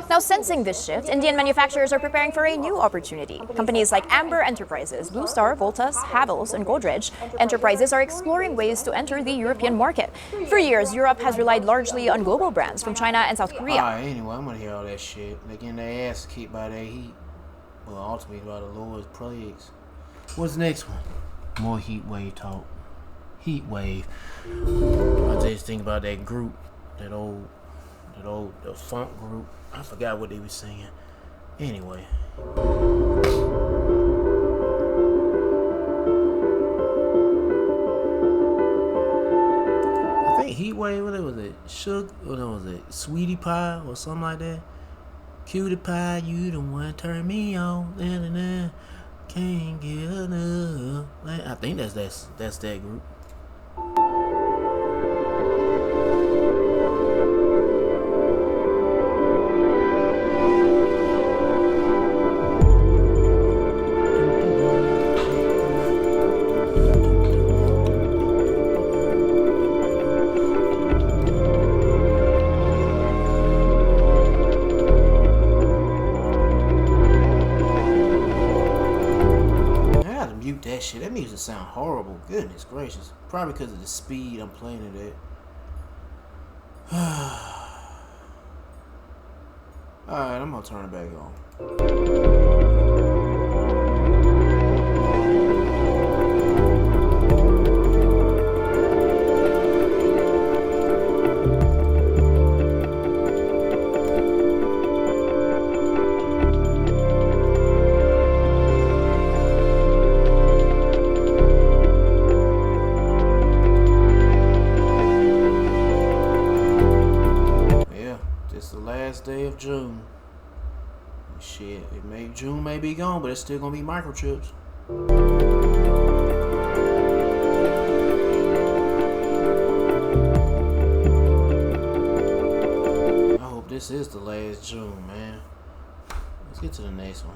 Now, sensing this shift, Indian manufacturers are preparing for a new opportunity. Companies like Amber Enterprises, Blue Star, Voltas, Havells, and Godrej Enterprises are exploring ways to enter the European market. For years, Europe has relied largely on global brands from China and South Korea.
Anyway, I'm gonna hear all that shit. They getting their ass kicked by that heat. Well, ultimately by the Lord's plagues. What's the next one? More heat wave talk. Heat wave. I just think about that group, the funk group. I forgot what they were singing. Anyway. I think Heat Wave, what was it? Sugar, what was it? Sweetie Pie or something like that? Cutie Pie, you the one turn me on. Can't get enough. I think that's that group. That shit, that music sound horrible. Goodness gracious. Probably because of the speed I'm playing it at. Alright, I'm gonna turn it back on. Day of June. Shit, June may be gone, but it's still gonna be microchips. I hope this is the last June, man. Let's get to the next one.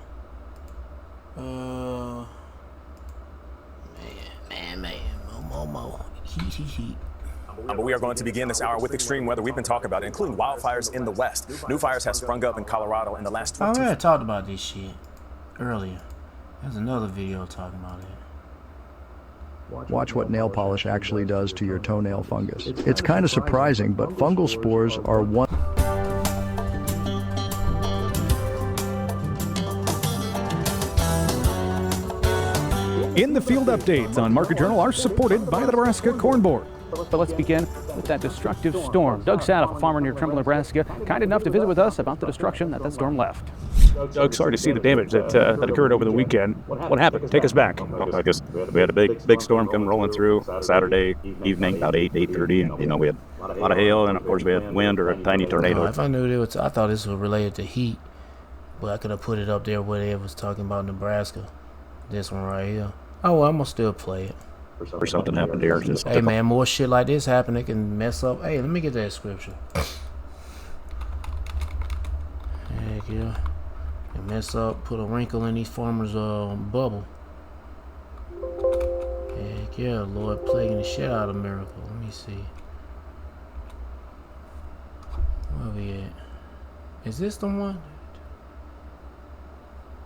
Mo. Heat.
But we are going to begin this hour with extreme weather we've been talking about, including wildfires in the west. New fires have sprung up in Colorado in the last 20
I talked about this shit earlier. There's another video talking about it.
Watch what nail polish actually does to your toenail fungus. It's kind of surprising, but fungal spores are one.
In the field updates on Market Journal are supported by the Nebraska Corn Board. But let's begin with that destructive storm. Doug Sadoff, a farmer near Trimble, Nebraska, kind enough to visit with us about the destruction that storm left.
Doug, sorry to see the damage that occurred over the weekend. What happened? Take us back.
Well, I guess we had a big storm come rolling through Saturday evening, about 8:30, and we had a lot of hail, and of course we had wind or a tiny tornado.
If I knew it was, I thought this was related to heat, but I could have put it up there where they was talking about Nebraska. This one right here. Oh, well, I'm gonna still play it.
Or something happened here.
Hey man, more shit like this happen, it can mess up. Hey, let me get that scripture. Heck yeah. It mess up, put a wrinkle in these farmers' bubble. Heck yeah, Lord plaguing the shit out of miracle. Let me see. Where we at? Is this the one?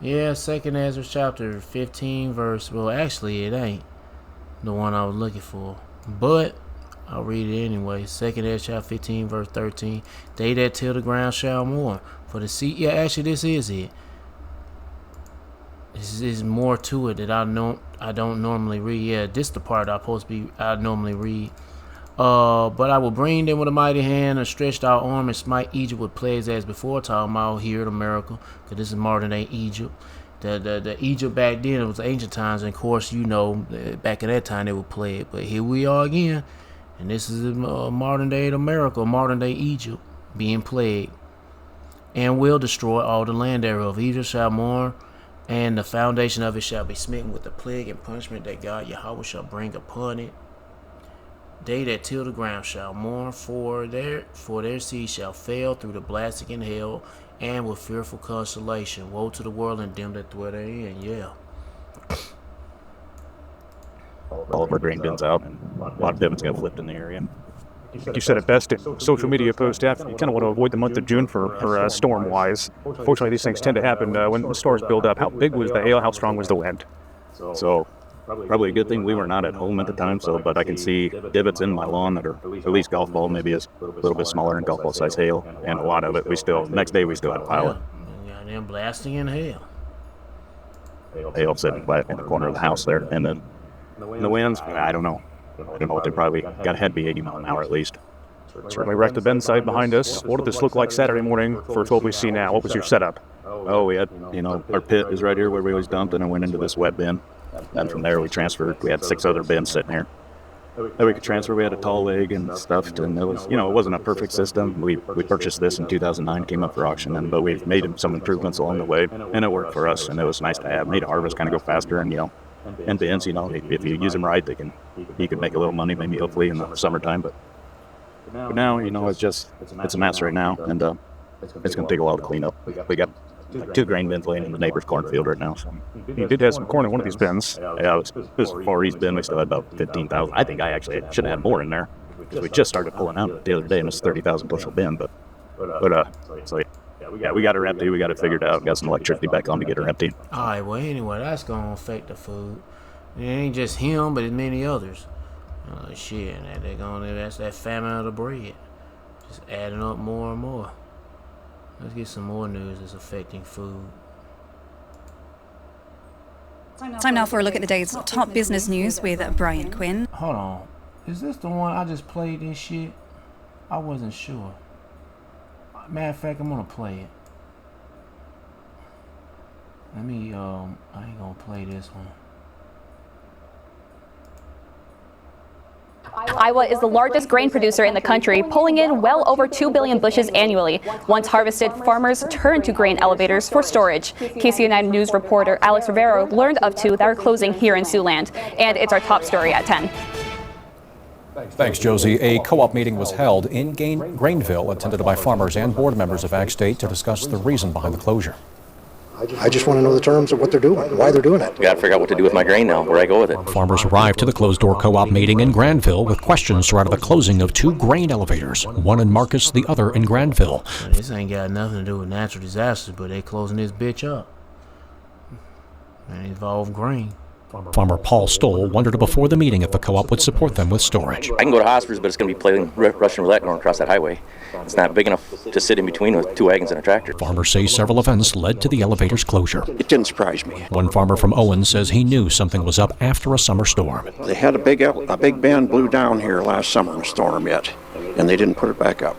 Yeah, 2nd Ezra chapter 15 verse. Well, actually it ain't the one I was looking for, but I'll read it anyway. 2nd Ezra chapter 15 verse 13. They that till the ground shall mourn for the sea. Yeah, actually this is it. This is more to it that I don't normally read. Yeah, this the part I normally read. But I will bring them with a mighty hand and stretched out arm and smite Egypt with plagues as before. Talking about here the miracle, because this is modern day Egypt. The Egypt back then, it was ancient times, and of course back in that time they were plagued. But here we are again, and this is modern day the miracle, modern day Egypt being plagued, and will destroy all the land thereof. Egypt shall mourn, and the foundation of it shall be smitten with the plague and punishment that God Yahweh shall bring upon it. They that till the ground shall mourn, for their seed shall fail through the blasting in hell, and with fearful consolation. Woe to the world and them that dwell therein. Yeah.
All of our grain bins out, and a lot of pivots got flipped in the area.
You said it best in social media post after. You kind of want to avoid the month of June for storm-wise. Fortunately, these things tend to happen when the storms build up. How big was the hail? How strong was the wind?
So probably a good thing we were not at home at the time. But I can see divots in my lawn that are at least golf ball, maybe is a little bit smaller than golf ball size hail, and a lot of it next day we still had a pile of
them blasting in hell.
Hail sitting in the corner of the house there, and then the winds. I don't know what they probably got ahead to be 80 miles an hour at least.
Certainly wrecked the bin site behind us. What did this look like Saturday morning for what we see now? What was your setup?
Oh, we had, our pit is right here where we always dumped, and I went into this wet bin. And from there we transferred. We had 6 other bins sitting here that we could transfer. We had a tall leg and stuff, and it was, it wasn't a perfect system. We purchased this in 2009, came up for auction, but we've made some improvements along the way, and it worked for us, and it was nice to have. Made a harvest kind of go faster, and and bins, if you use them right, you can make a little money, maybe hopefully in the summertime. But now, it's a mess right now, and it's going to take a while to clean up. We got like 2 grain bins laying in the neighbor's cornfield right now. So.
You did have some corn in one of these bins.
Yeah, it was Far East bin. We still had about 15,000. I think I actually should have had more in there because we just started pulling out the other day, and it's a 30,000 bushel bin. So yeah, we got her empty. We got it figured out. Got some electricity back on to get her empty.
All right. Well, anyway, that's gonna affect the food. It ain't just him, but it's many others. Shit, that's that famine of the bread, just adding up more and more. Let's get some more news that's affecting food.
Time now for a look at the day's top business news with Brian Quinn.
Hold on. Is this the one I just played this shit? I wasn't sure. Matter of fact, I'm gonna play it. I ain't gonna play this one.
Iowa is the largest grain producer in the country, pulling in well over 2 billion bushels annually. Once harvested, farmers turn to grain elevators for storage. KC United News reporter Alex Rivera learned of 2 that are closing here in Siouxland, and it's our top story at 10.
Thanks, Josie. A co-op meeting was held in Grainville, attended by farmers and board members of Ag State to discuss the reason behind the closure.
I just want to know the terms of what they're doing, why they're doing it.
Got to figure out what to do with my grain now, where I go with it.
Farmers arrived to the closed-door co-op meeting in Granville with questions surrounding the closing of 2 grain elevators, one in Marcus, the other in Granville.
This ain't got nothing to do with natural disasters, but they closing this bitch up. And it involved grain.
Farmer Paul Stoll wondered before the meeting if the co-op would support them with storage.
I can go to Hospers, but it's going to be playing Russian roulette going across that highway. It's not big enough to sit in between with 2 wagons and a tractor.
Farmers say several events led to the elevator's closure.
It didn't surprise me.
One farmer from Owens says he knew something was up after a summer storm.
They had a big band blew down here last summer in a storm yet, and they didn't put it back up.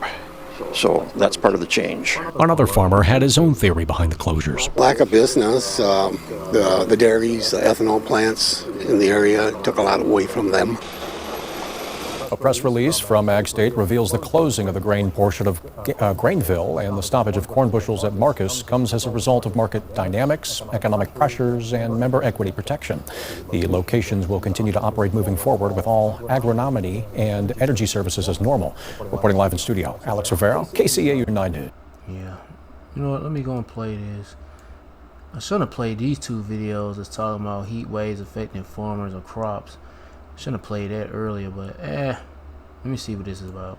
So that's part of the change.
Another farmer had his own theory behind the closures.
Lack of business, the dairies, the ethanol plants in the area took a lot away from them.
A press release from Ag State reveals the closing of the grain portion of Grainville and the stoppage of corn bushels at Marcus comes as a result of market dynamics, economic pressures, and member equity protection. The locations will continue to operate moving forward with all agronomy and energy services as normal. Reporting live in studio, Alex Rivera, KCAU 9 News.
Yeah. You know what? Let me go and play this. I shouldn't have played these 2 videos that's talking about heat waves affecting farmers or crops. Shouldn't have played that earlier, but let me see what this is about.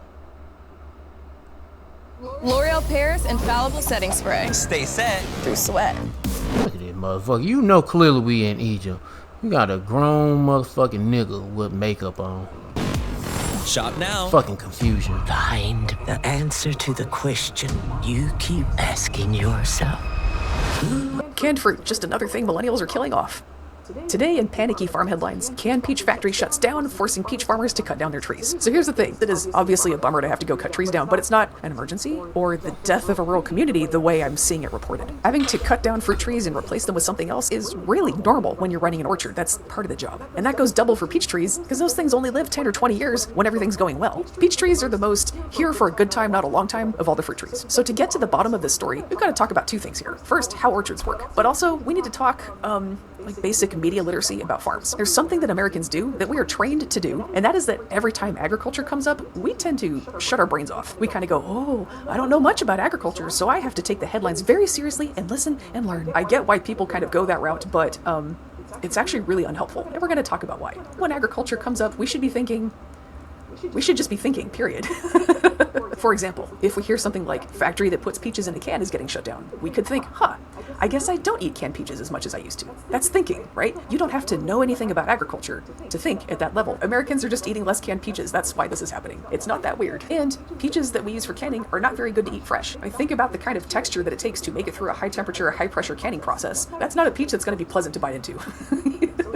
L'Oreal Paris Infallible Setting Spray.
Stay set
through sweat.
Look at this motherfucker. You know clearly we in Egypt. You got a grown motherfucking nigga with makeup on.
Shop now.
Fucking confusion.
Find the answer to the question you keep asking yourself.
Canned fruit, just another thing millennials are killing off. Today in panicky farm headlines, canned peach factory shuts down, forcing peach farmers to cut down their trees. So here's the thing, it is obviously a bummer to have to go cut trees down, but it's not an emergency or the death of a rural community the way I'm seeing it reported. Having to cut down fruit trees and replace them with something else is really normal when you're running an orchard. That's part of the job. And that goes double for peach trees, because those things only live 10 or 20 years when everything's going well. Peach trees are the most here for a good time, not a long time, of all the fruit trees. So to get to the bottom of this story, we've got to talk about 2 things here. First, how orchards work, but also we need to talk, like basic media literacy about farms. There's something that Americans do that we are trained to do, and that is that every time agriculture comes up, we tend to shut our brains off. We kind of go, oh, I don't know much about agriculture, so I have to take the headlines very seriously and listen and learn. I get why people kind of go that route, but it's actually really unhelpful. And we're going to talk about why. When agriculture comes up, we should just be thinking, period. For example, if we hear something like factory that puts peaches in a can is getting shut down, we could think, I guess I don't eat canned peaches as much as I used to. That's thinking, right? You don't have to know anything about agriculture to think at that level. Americans are just eating less canned peaches. That's why this is happening. It's not that weird. And peaches that we use for canning are not very good to eat fresh. I think about the kind of texture that it takes to make it through a high temperature, high pressure canning process. That's not a peach that's going to be pleasant to bite into.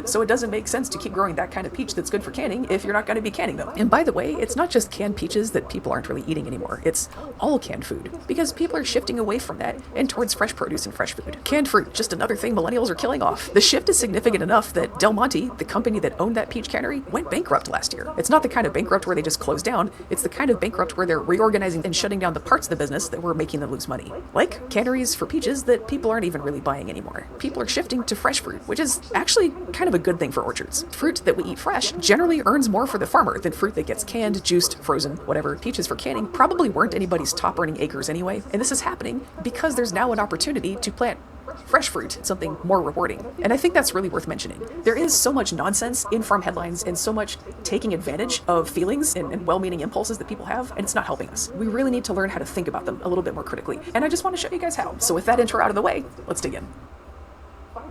So it doesn't make sense to keep growing that kind of peach that's good for canning if you're not going to be canning them. And by the way, it's not just canned peaches that people aren't really eating anymore. It's all canned food, because people are shifting away from that and towards fresh produce and fresh food. Canned fruit, just another thing millennials are killing off. The shift is significant enough that Del Monte, the company that owned that peach cannery, went bankrupt last year. It's not the kind of bankrupt where they just closed down. It's the kind of bankrupt where they're reorganizing and shutting down the parts of the business that were making them lose money. Like canneries for peaches that people aren't even really buying anymore. People are shifting to fresh fruit, which is actually kind of a good thing for orchards. Fruit that we eat fresh generally earns more for the farmer than fruit that gets canned, juiced, frozen, whatever. Peaches for canning probably weren't anybody's top earning acres anyway, and this is happening because there's now an opportunity to plant fresh fruit, something more rewarding. And I think that's really worth mentioning. There is so much nonsense in farm headlines and so much taking advantage of feelings and well-meaning impulses that people have, and it's not helping us. We really need to learn how to think about them a little bit more critically. And I just want to show you guys how. So with that intro out of the way, let's dig in.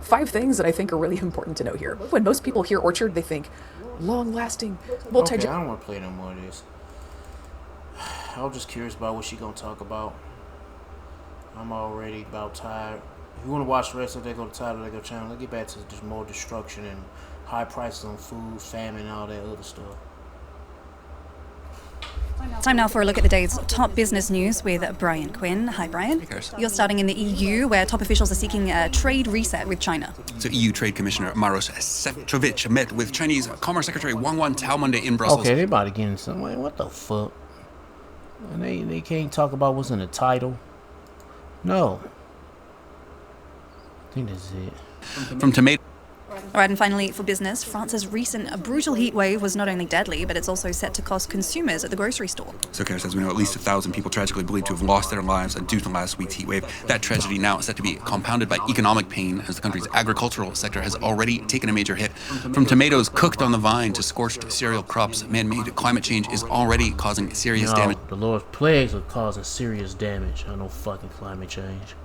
5 things that I think are really important to know here. When most people hear orchard, they think long-lasting,
Okay, I don't want to play no more of this. I was just curious about what she gonna talk about. I'm already about tired. If you want to watch the rest of it, go to Tyler Lego channel. Let's get back to just more destruction and high prices on food, famine, and all that other stuff.
Time now for a look at the day's top business news with Brian Quinn. Hi, Brian. You're starting in the EU, where top officials are seeking a trade reset with China.
So EU Trade Commissioner Maros Šefčovič met with Chinese Commerce Secretary Wang Wentao Monday in Brussels.
Okay, they about to get in somewhere. What the fuck? And they can't talk about what's in the title. No. I think that's it.
From tomato.
All right, and finally, for business, France's recent brutal heat wave was not only deadly, but it's also set to cost consumers at the grocery store.
So, Kara says we know at least 1,000 people tragically believed to have lost their lives due to last week's heat wave. That tragedy now is set to be compounded by economic pain, as the country's agricultural sector has already taken a major hit. From tomatoes cooked on the vine to scorched cereal crops, man-made climate change is already causing serious damage.
The Lord's plagues are causing serious damage. I know fucking climate change.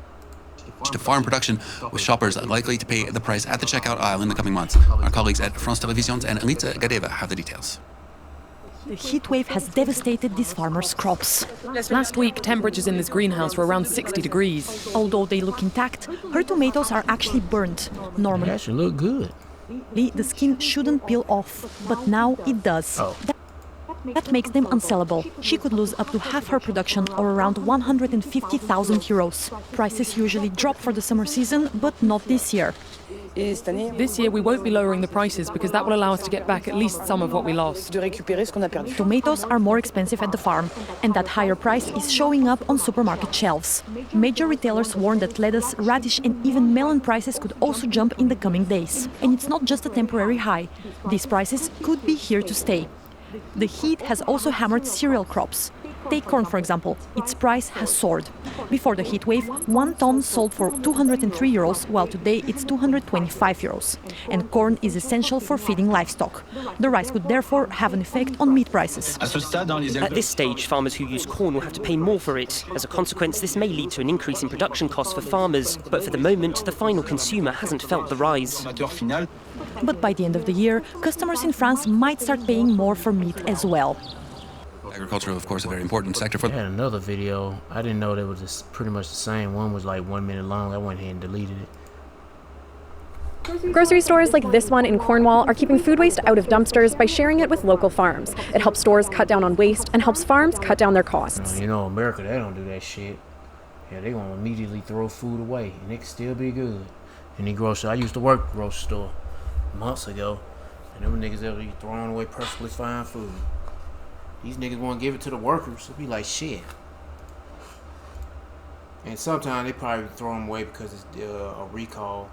To farm production, with shoppers likely to pay the price at the checkout aisle in the coming months. Our colleagues at France Télévisions and Elita Gadeva have the details.
The heat wave has devastated these farmers' crops.
Last week, temperatures in this greenhouse were around 60 degrees.
Although they look intact, her tomatoes are actually burnt. Normally,
That should look good.
the skin shouldn't peel off, but now it does.
Oh.
That makes them unsellable. She could lose up to half her production, or around 150,000 euros. Prices usually drop for the summer season, but not this year.
This year we won't be lowering the prices because that will allow us to get back at least some of what we lost.
Tomatoes are more expensive at the farm, and that higher price is showing up on supermarket shelves. Major retailers warn that lettuce, radish, and even melon prices could also jump in the coming days. And it's not just a temporary high. These prices could be here to stay. The heat has also hammered cereal crops. Take corn, for example. Its price has soared. Before the heat wave, 1 ton sold for 203 euros, while today it's 225 euros. And corn is essential for feeding livestock. The rise could therefore have an effect on meat prices.
At this stage, farmers who use corn will have to pay more for it. As a consequence, this may lead to an increase in production costs for farmers. But for the moment, the final consumer hasn't felt the rise.
But by the end of the year, customers in France might start paying more for meat as well.
Agriculture, of course, a very important sector for.
I had another video. I didn't know that was pretty much the same. One was like 1 minute long. I went ahead and deleted it.
Grocery stores like this one in Cornwall are keeping food waste out of dumpsters by sharing it with local farms. It helps stores cut down on waste and helps farms cut down their costs.
You know, America, they don't do that shit. Yeah, they gonna immediately throw food away, and it can still be good. And the grocery, I used to work at the grocery store months ago, and them niggas, they'll be throwing away perfectly fine food. These niggas want to give it to the workers. It'll be like shit. And sometimes they probably throw them away because it's a recall.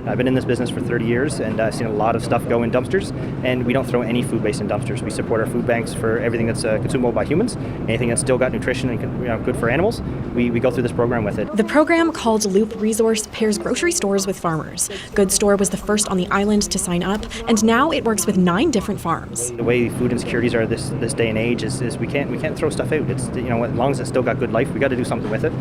I've been in this business for 30 years, and I've seen a lot of stuff go in dumpsters, and we don't throw any food waste in dumpsters. We support our food banks for everything that's consumable by humans, anything that's still got nutrition and good for animals. We go through this program with it.
The program, called Loop Resource, pairs grocery stores with farmers. Good Store was the first on the island to sign up, and now it works with 9 different farms.
The way food insecurities are this day and age is we can't throw stuff out. It's, you know, as long as it's still got good life, we got to do something with it.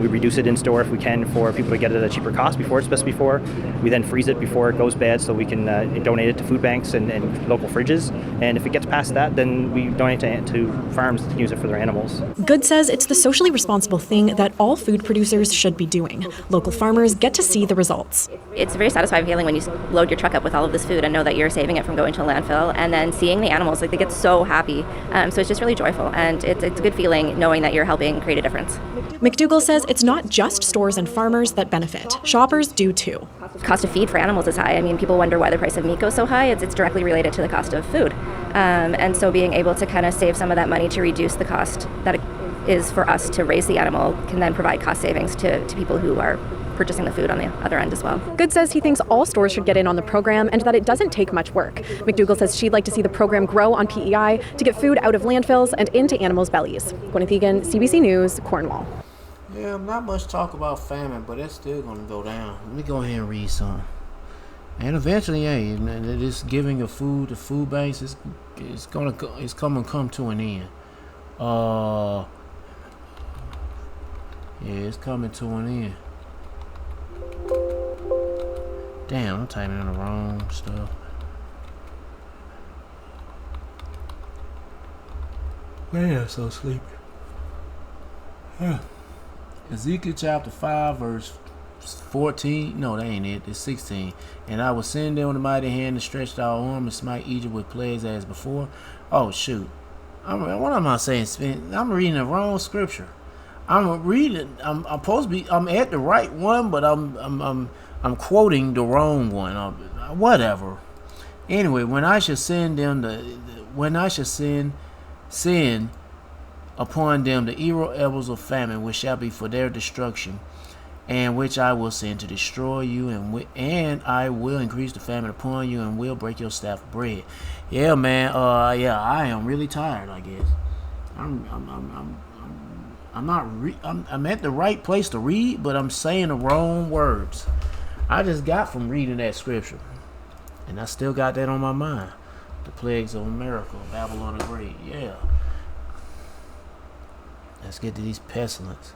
We reduce it in store if we can for people to get it at a cheaper cost before it's best before. We then freeze it before it goes bad so we can donate it to food banks and local fridges. And if it gets past that, then we donate it to farms to use it for their animals.
Good says it's the socially responsible thing that all food producers should be doing. Local farmers get to see the results.
It's a very satisfying feeling when you load your truck up with all of this food and know that you're saving it from going to a landfill, and then seeing the animals, like, they get so happy. So it's just really joyful, and it's a good feeling knowing that you're helping create a difference.
McDougall says it's not just stores and farmers that benefit. Shoppers do too.
Cost of feed for animals is high. I mean, people wonder why the price of meat goes so high. It's directly related to the cost of food. And so being able to kind of save some of that money to reduce the cost that it is for us to raise the animal can then provide cost savings to people who are purchasing the food on the other end as well.
Good says he thinks all stores should get in on the program and that it doesn't take much work. McDougall says she'd like to see the program grow on PEI to get food out of landfills and into animals' bellies. Gwyneth Egan, CBC News, Cornwall.
Yeah, not much talk about famine, but it's still going to go down. Let me go ahead and read something. And eventually, hey, this giving of food to food banks is coming to an end. Yeah, it's coming to an end. Damn, I'm typing in the wrong stuff. Man, I'm so sleepy. Ezekiel chapter 5 verse 14. No, that ain't it. It's 16. And I will send them with a mighty hand and stretched out arm and smite Egypt with plagues as before. Oh shoot. What am I saying? I'm reading the wrong scripture. I'm reading. I'm supposed to be. I'm at the right one, but I'm quoting the wrong one. Whatever. Anyway, when I shall send upon them the evil evils of famine, which shall be for their destruction, and which I will send to destroy you, and I will increase the famine upon you, and will break your staff of bread. Yeah, man. Yeah, I am really tired. I guess I'm at the right place to read, but I'm saying the wrong words. I just got from reading that scripture, and I still got that on my mind. The plagues of America, Babylon the Great. Yeah. Let's get to these pestilence.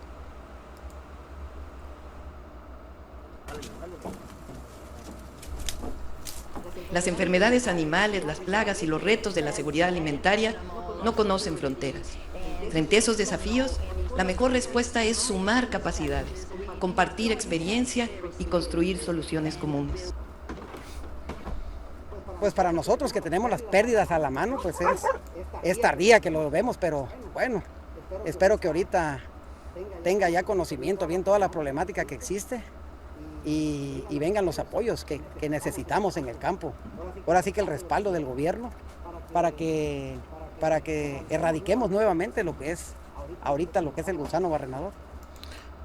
Las enfermedades animales, las plagas y los retos de la seguridad alimentaria no conocen fronteras. Frente a esos desafíos, la mejor respuesta es sumar capacidades, compartir experiencia y construir soluciones comunes.
Pues para nosotros que tenemos las pérdidas a la mano, pues es tardía que lo vemos, pero bueno, espero que ahorita tenga ya conocimiento bien toda la problemática que existe y vengan los apoyos que necesitamos en el campo. Ahora sí que el respaldo del gobierno para que erradiquemos nuevamente lo que es ahorita lo que es el gusano barrenador.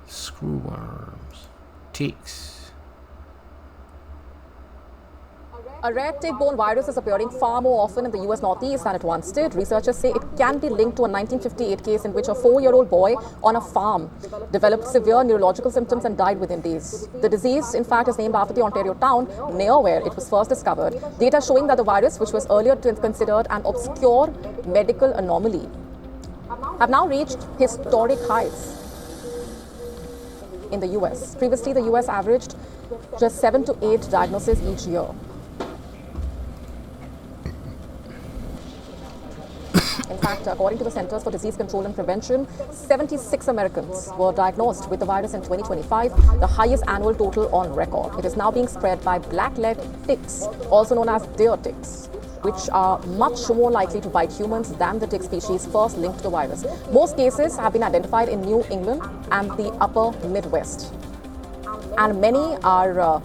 Screwworms, ticks.
A rare tick-borne virus is appearing far more often in the US Northeast than it once did. Researchers say it can be linked to a 1958 case in which a 4-year-old boy on a farm developed severe neurological symptoms and died within days. The disease, in fact, is named after the Ontario town near where it was first discovered. Data showing that the virus, which was earlier considered an obscure medical anomaly, have now reached historic highs in the US. Previously, the US averaged just 7 to 8 diagnoses each year. In fact, according to the Centers for Disease Control and Prevention, 76 Americans were diagnosed with the virus in 2025, the highest annual total on record. It is now being spread by black-leg ticks, also known as deer ticks, which are much more likely to bite humans than the tick species first linked to the virus. Most cases have been identified in New England and the upper Midwest. And many are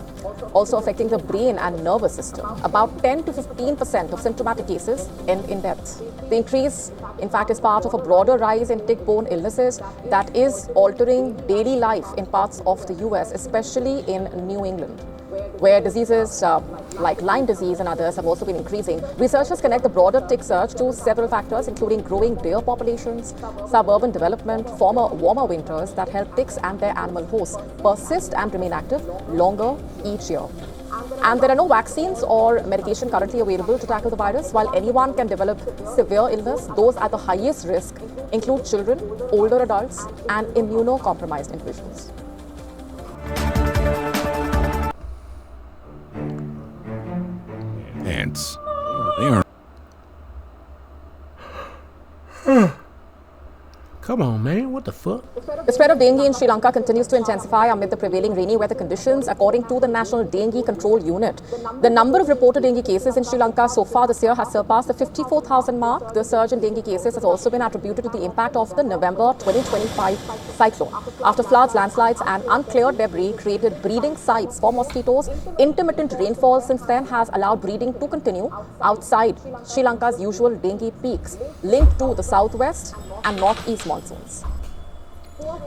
also affecting the brain and nervous system. About 10 to 15% of symptomatic cases end in death. The increase, in fact, is part of a broader rise in tick-borne illnesses that is altering daily life in parts of the US, especially in New England, where diseases like Lyme disease and others have also been increasing. Researchers connect the broader tick surge to several factors, including growing deer populations, suburban development, warmer winters that help ticks and their animal hosts persist and remain active longer each year. And there are no vaccines or medication currently available to tackle the virus. While anyone can develop severe illness, those at the highest risk include children, older adults, and immunocompromised individuals.
Ants. They are.
Come on, man. What the fuck?
The spread of dengue in Sri Lanka continues to intensify amid the prevailing rainy weather conditions, according to the National Dengue Control Unit. The number of reported dengue cases in Sri Lanka so far this year has surpassed the 54,000 mark. The surge in dengue cases has also been attributed to the impact of the November 2025 cyclone. After floods, landslides, and uncleared debris created breeding sites for mosquitoes, intermittent rainfall since then has allowed breeding to continue outside Sri Lanka's usual dengue peaks, linked to the southwest and northeast monsoons.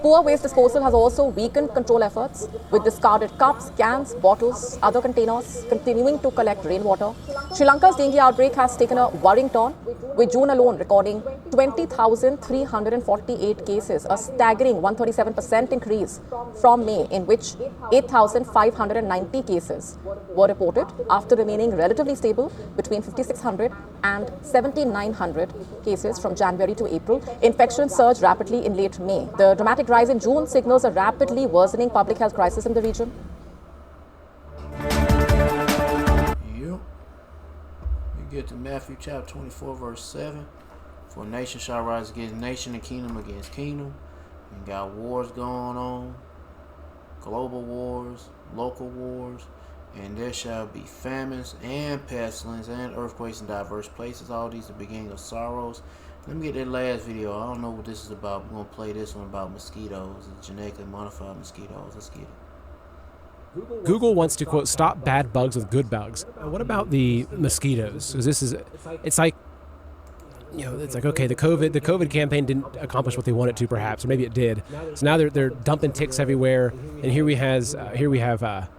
Poor waste disposal has also weakened control efforts, with discarded cups, cans, bottles, other containers continuing to collect rainwater. Sri Lanka's dengue outbreak has taken a worrying turn, with June alone recording 20,348 cases, a staggering 137% increase from May, in which 8,590 cases were reported after remaining relatively stable between 5,600 and 7,900 cases from January to April. Infections surged rapidly in late May. The dramatic rise in June signals a rapidly worsening public health crisis in the region.
Yep. We get to Matthew chapter 24, verse 7. For nation shall rise against nation and kingdom against kingdom. And got wars going on, global wars, local wars, and there shall be famines and pestilence and earthquakes in diverse places. All these are the beginning of sorrows. Let me get that last video. I don't know what this is about. We're going to play this one about mosquitoes, genetically modified mosquitoes. Let's get it.
Google wants to, quote, stop bad bugs with good bugs. What about the mosquitoes? Because it's like, it's like, okay, the COVID campaign didn't accomplish what they wanted to, perhaps, or maybe it did. So now they're dumping ticks everywhere, and here we have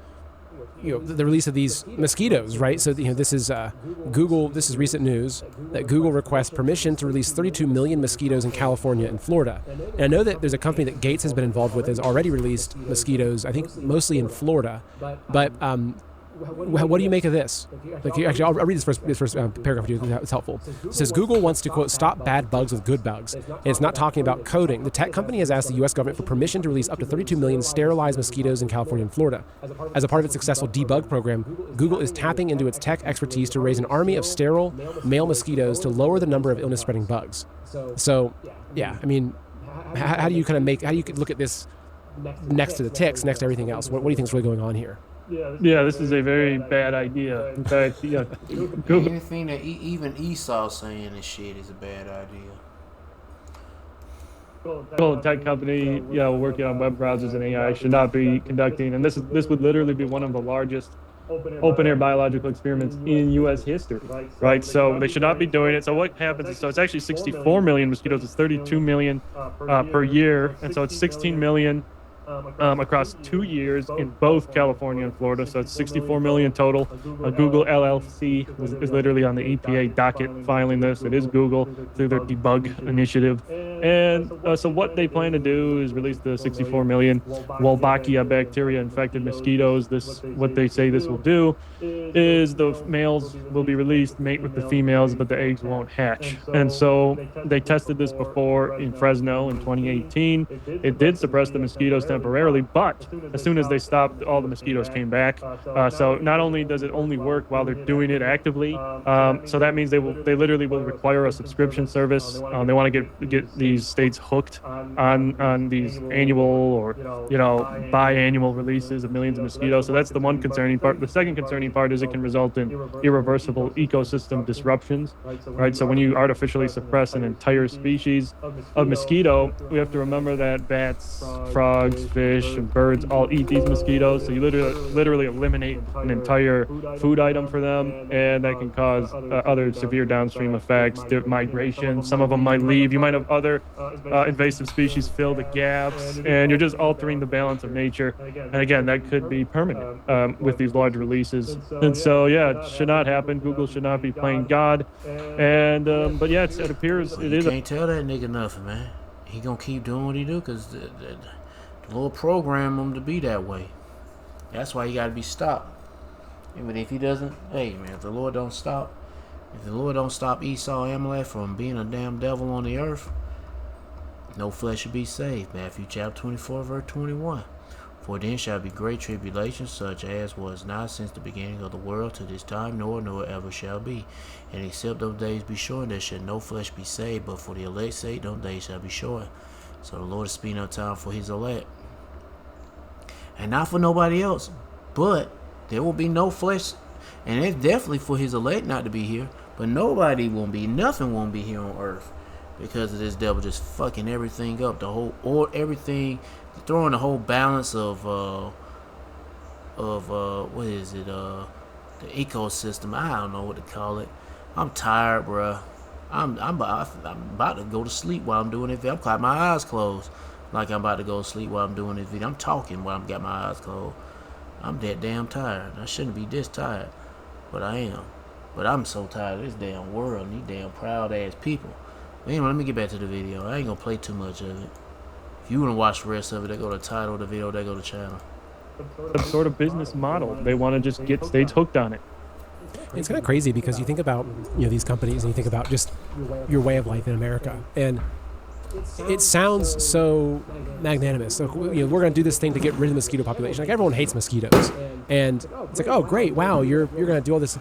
the release of these mosquitoes, right? So this is Google. This is recent news that Google requests permission to release 32 million mosquitoes in California and Florida. And I know that there's a company that Gates has been involved with has already released mosquitoes, I think mostly in Florida. But what do you make of this? Actually, I'll read this first paragraph to you. It's helpful. It says, Google wants to, quote, stop bad bugs with good bugs. And it's not talking about coding. The tech company has asked the U.S. government for permission to release up to 32 million sterilized mosquitoes in California and Florida. As a part of its successful debug program, Google is tapping into its tech expertise to raise an army of sterile male mosquitoes to lower the number of illness-spreading bugs. So, yeah, I mean, how do you look at this next to the ticks, next to everything else? What do you think is really going on here?
Yeah, this is a very bad idea. In fact, Google.
Anything that even Esau's saying this shit is a bad idea.
Google, tech company, working on web browsers and AI should not be conducting, and this would literally be one of the largest open-air biological experiments in U.S. history, right? So they should not be doing it. So what happens is, it's actually 64 million mosquitoes. It's 32 million per year, and so it's 16 million across 2 years in both California and Florida. So it's 64 million total. Google LLC is literally on the EPA docket filing this. It is Google through their debug initiative. And so what they plan to do is release the 64 million Wolbachia bacteria infected mosquitoes. What they say this will do is the males will be released, mate with the females, but the eggs won't hatch. And so they tested this before in Fresno in 2018. It did suppress the mosquitoes temporarily, but as soon as they stopped, all the mosquitoes came back. So not only does it only work while they're doing it actively, so that means they literally will require a subscription service. They want to get these states hooked on these annual or biannual releases of millions of mosquitoes. So that's the one concerning part. The second concerning part is it can result in irreversible ecosystem disruptions, right? So when you artificially suppress an entire species of mosquito, we have to remember that bats, frogs, fish, and birds all eat these mosquitoes. So you literally eliminate an entire food item for them, and that can cause other severe downstream effects, migration. Some of them might leave. You might have other invasive species fill the gaps, and you're just altering the balance of nature. And again, that could be permanent with these large releases. And so, yeah, it should not happen. Google should not be playing God. And but yeah, it appears it is.
You can't tell that nigga nothing, man. He gonna keep doing what he do because the Lord programmed him to be that way. That's why he got to be stopped. But if he doesn't, hey man, if the Lord don't stop Esau Amalek from being a damn devil on the earth, no flesh should be saved. Matthew chapter 24 verse 21. For then shall be great tribulation, such as was not since the beginning of the world to this time, nor ever shall be. And except those days be shortened, there shall no flesh be saved, but for the elect's sake, those days shall be shortened. So the Lord is speeding up time for his elect. And not for nobody else, but there will be no flesh. And it's definitely for his elect not to be here, but nothing won't be here on earth because of this devil just fucking everything up, throwing the whole balance of what is it, the ecosystem. I don't know what to call it. I'm tired, bruh. I'm about to go to sleep while I'm doing this video. I'm got my eyes closed like I'm about to go to sleep while I'm doing this video. I'm talking while I've got my eyes closed. I'm that damn tired. I shouldn't be this tired, but I am. But I'm so tired of this damn world and these damn proud ass people. But anyway, let me get back to the video. I ain't gonna play too much of it. If you want to watch the rest of it, they go to the title of the video, they go to the channel.
Some sort of business model. They want to just get states hooked on it.
It's kind of crazy because you think about these companies and you think about just your way of life in America, and it sounds so magnanimous. So, we're going to do this thing to get rid of the mosquito population. Like, everyone hates mosquitoes, and it's like, oh great, wow, you're going to do all this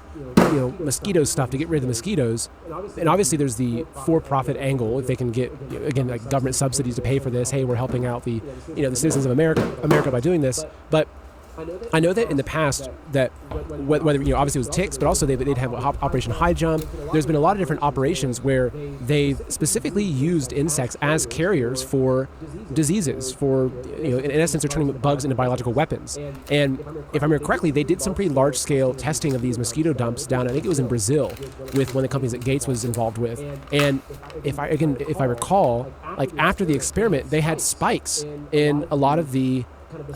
mosquito stuff to get rid of the mosquitoes. And obviously there's the for-profit angle. If they can get again like government subsidies to pay for this, hey, we're helping out the the citizens of America by doing this. But I know that in the past that whether obviously it was ticks, but also they'd have Operation High Jump. There's been a lot of different operations where they've specifically used insects as carriers for diseases. For in essence, they're turning bugs into biological weapons. And if I remember correctly, they did some pretty large-scale testing of these mosquito dumps down. I think it was in Brazil, with one of the companies that Gates was involved with. And if I recall, like after the experiment, they had spikes in a lot of the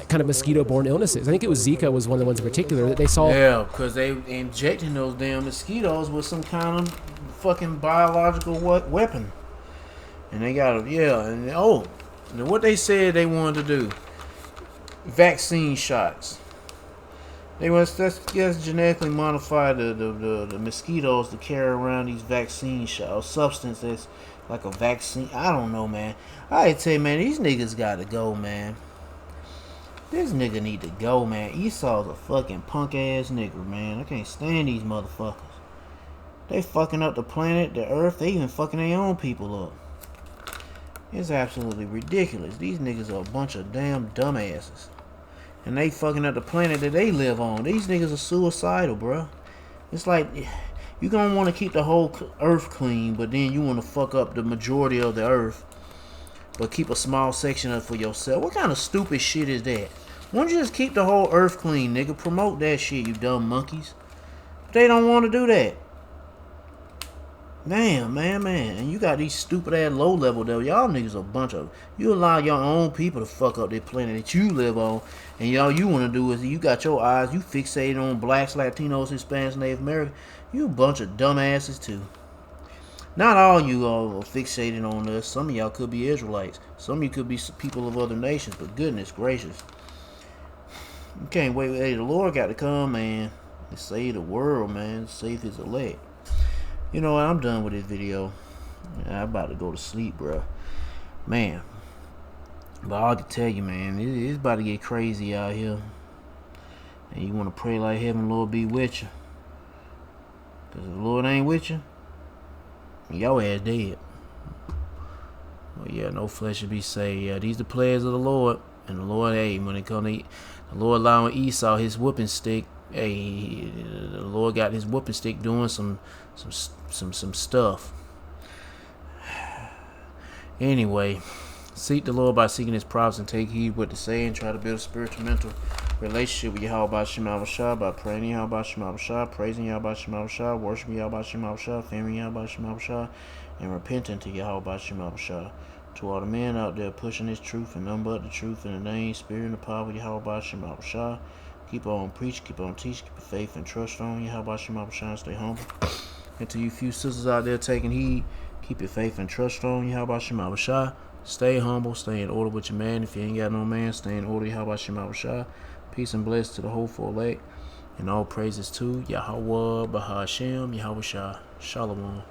kind of mosquito-borne illnesses. I think it was Zika was one of the ones in particular that they saw.
Yeah, because they injecting those damn mosquitoes with some kind of fucking biological weapon. And they got and what they said they wanted to do, vaccine shots. They must genetically modify the mosquitoes to carry around these vaccine shots, substance that's like a vaccine. I don't know, man. I tell you, man, these niggas got to go, man. This nigga need to go, man. Esau's a fucking punk ass nigga, man. I can't stand these motherfuckers. They fucking up the planet, the earth. They even fucking their own people up. It's absolutely ridiculous. These niggas are a bunch of damn dumbasses. And they fucking up the planet that they live on. These niggas are suicidal, bro. It's like, you gonna want to keep the whole earth clean, but then you want to fuck up the majority of the earth, but keep a small section of it for yourself. What kind of stupid shit is that? Why don't you just keep the whole earth clean, nigga? Promote that shit, you dumb monkeys. But they don't want to do that. Man. And you got these stupid ass low level devil. Y'all niggas a bunch of... You allow your own people to fuck up the planet that you live on. And all you want to do is you got your eyes, you fixated on blacks, Latinos, Hispanics, Native Americans. You a bunch of dumbasses too. Not all you are fixated on us. Some of y'all could be Israelites. Some of you could be people of other nations. But goodness gracious. You can't wait. Hey, the Lord got to come, man, and save the world, man. Save his elect. You know what? I'm done with this video. I'm about to go to sleep, bro. Man. But all I can tell you, man, it's about to get crazy out here. And you want to pray like heaven, Lord, be with you. Because if the Lord ain't with you, your ass dead. Well, yeah, no flesh should be saved. Yeah, these the players of the Lord. And the Lord, hey, when it come to the Lord allowing Esau his whooping stick, hey, the Lord got his whooping stick doing some stuff. Anyway, seek the Lord by seeking his prophets and take heed what to say and try to build a spiritual mental relationship with Yahweh Shema Shah by praying Yahweh Shema Shah, praising Yahweh Shema Shah, worshiping Yahweh Shema Shah, fearing Yahweh Shema Shah, and repenting to Yahweh Shema Shah. To all the men out there pushing this truth and none but the truth in the name, spirit, and the power of Yahweh Shema Shah. Keep on preach, keep on teach, keep your faith and trust on Yahweh Shema Shah, and stay humble. And to you few sisters out there taking heed, keep your faith and trust on Yahweh Shema Shah. Stay humble, stay in order with your man. If you ain't got no man, stay in order Yahweh Shema Shah. Peace and bless to the hopeful elect. And all praises to Yahweh Bahashem, Yahweh Shah. Shalom.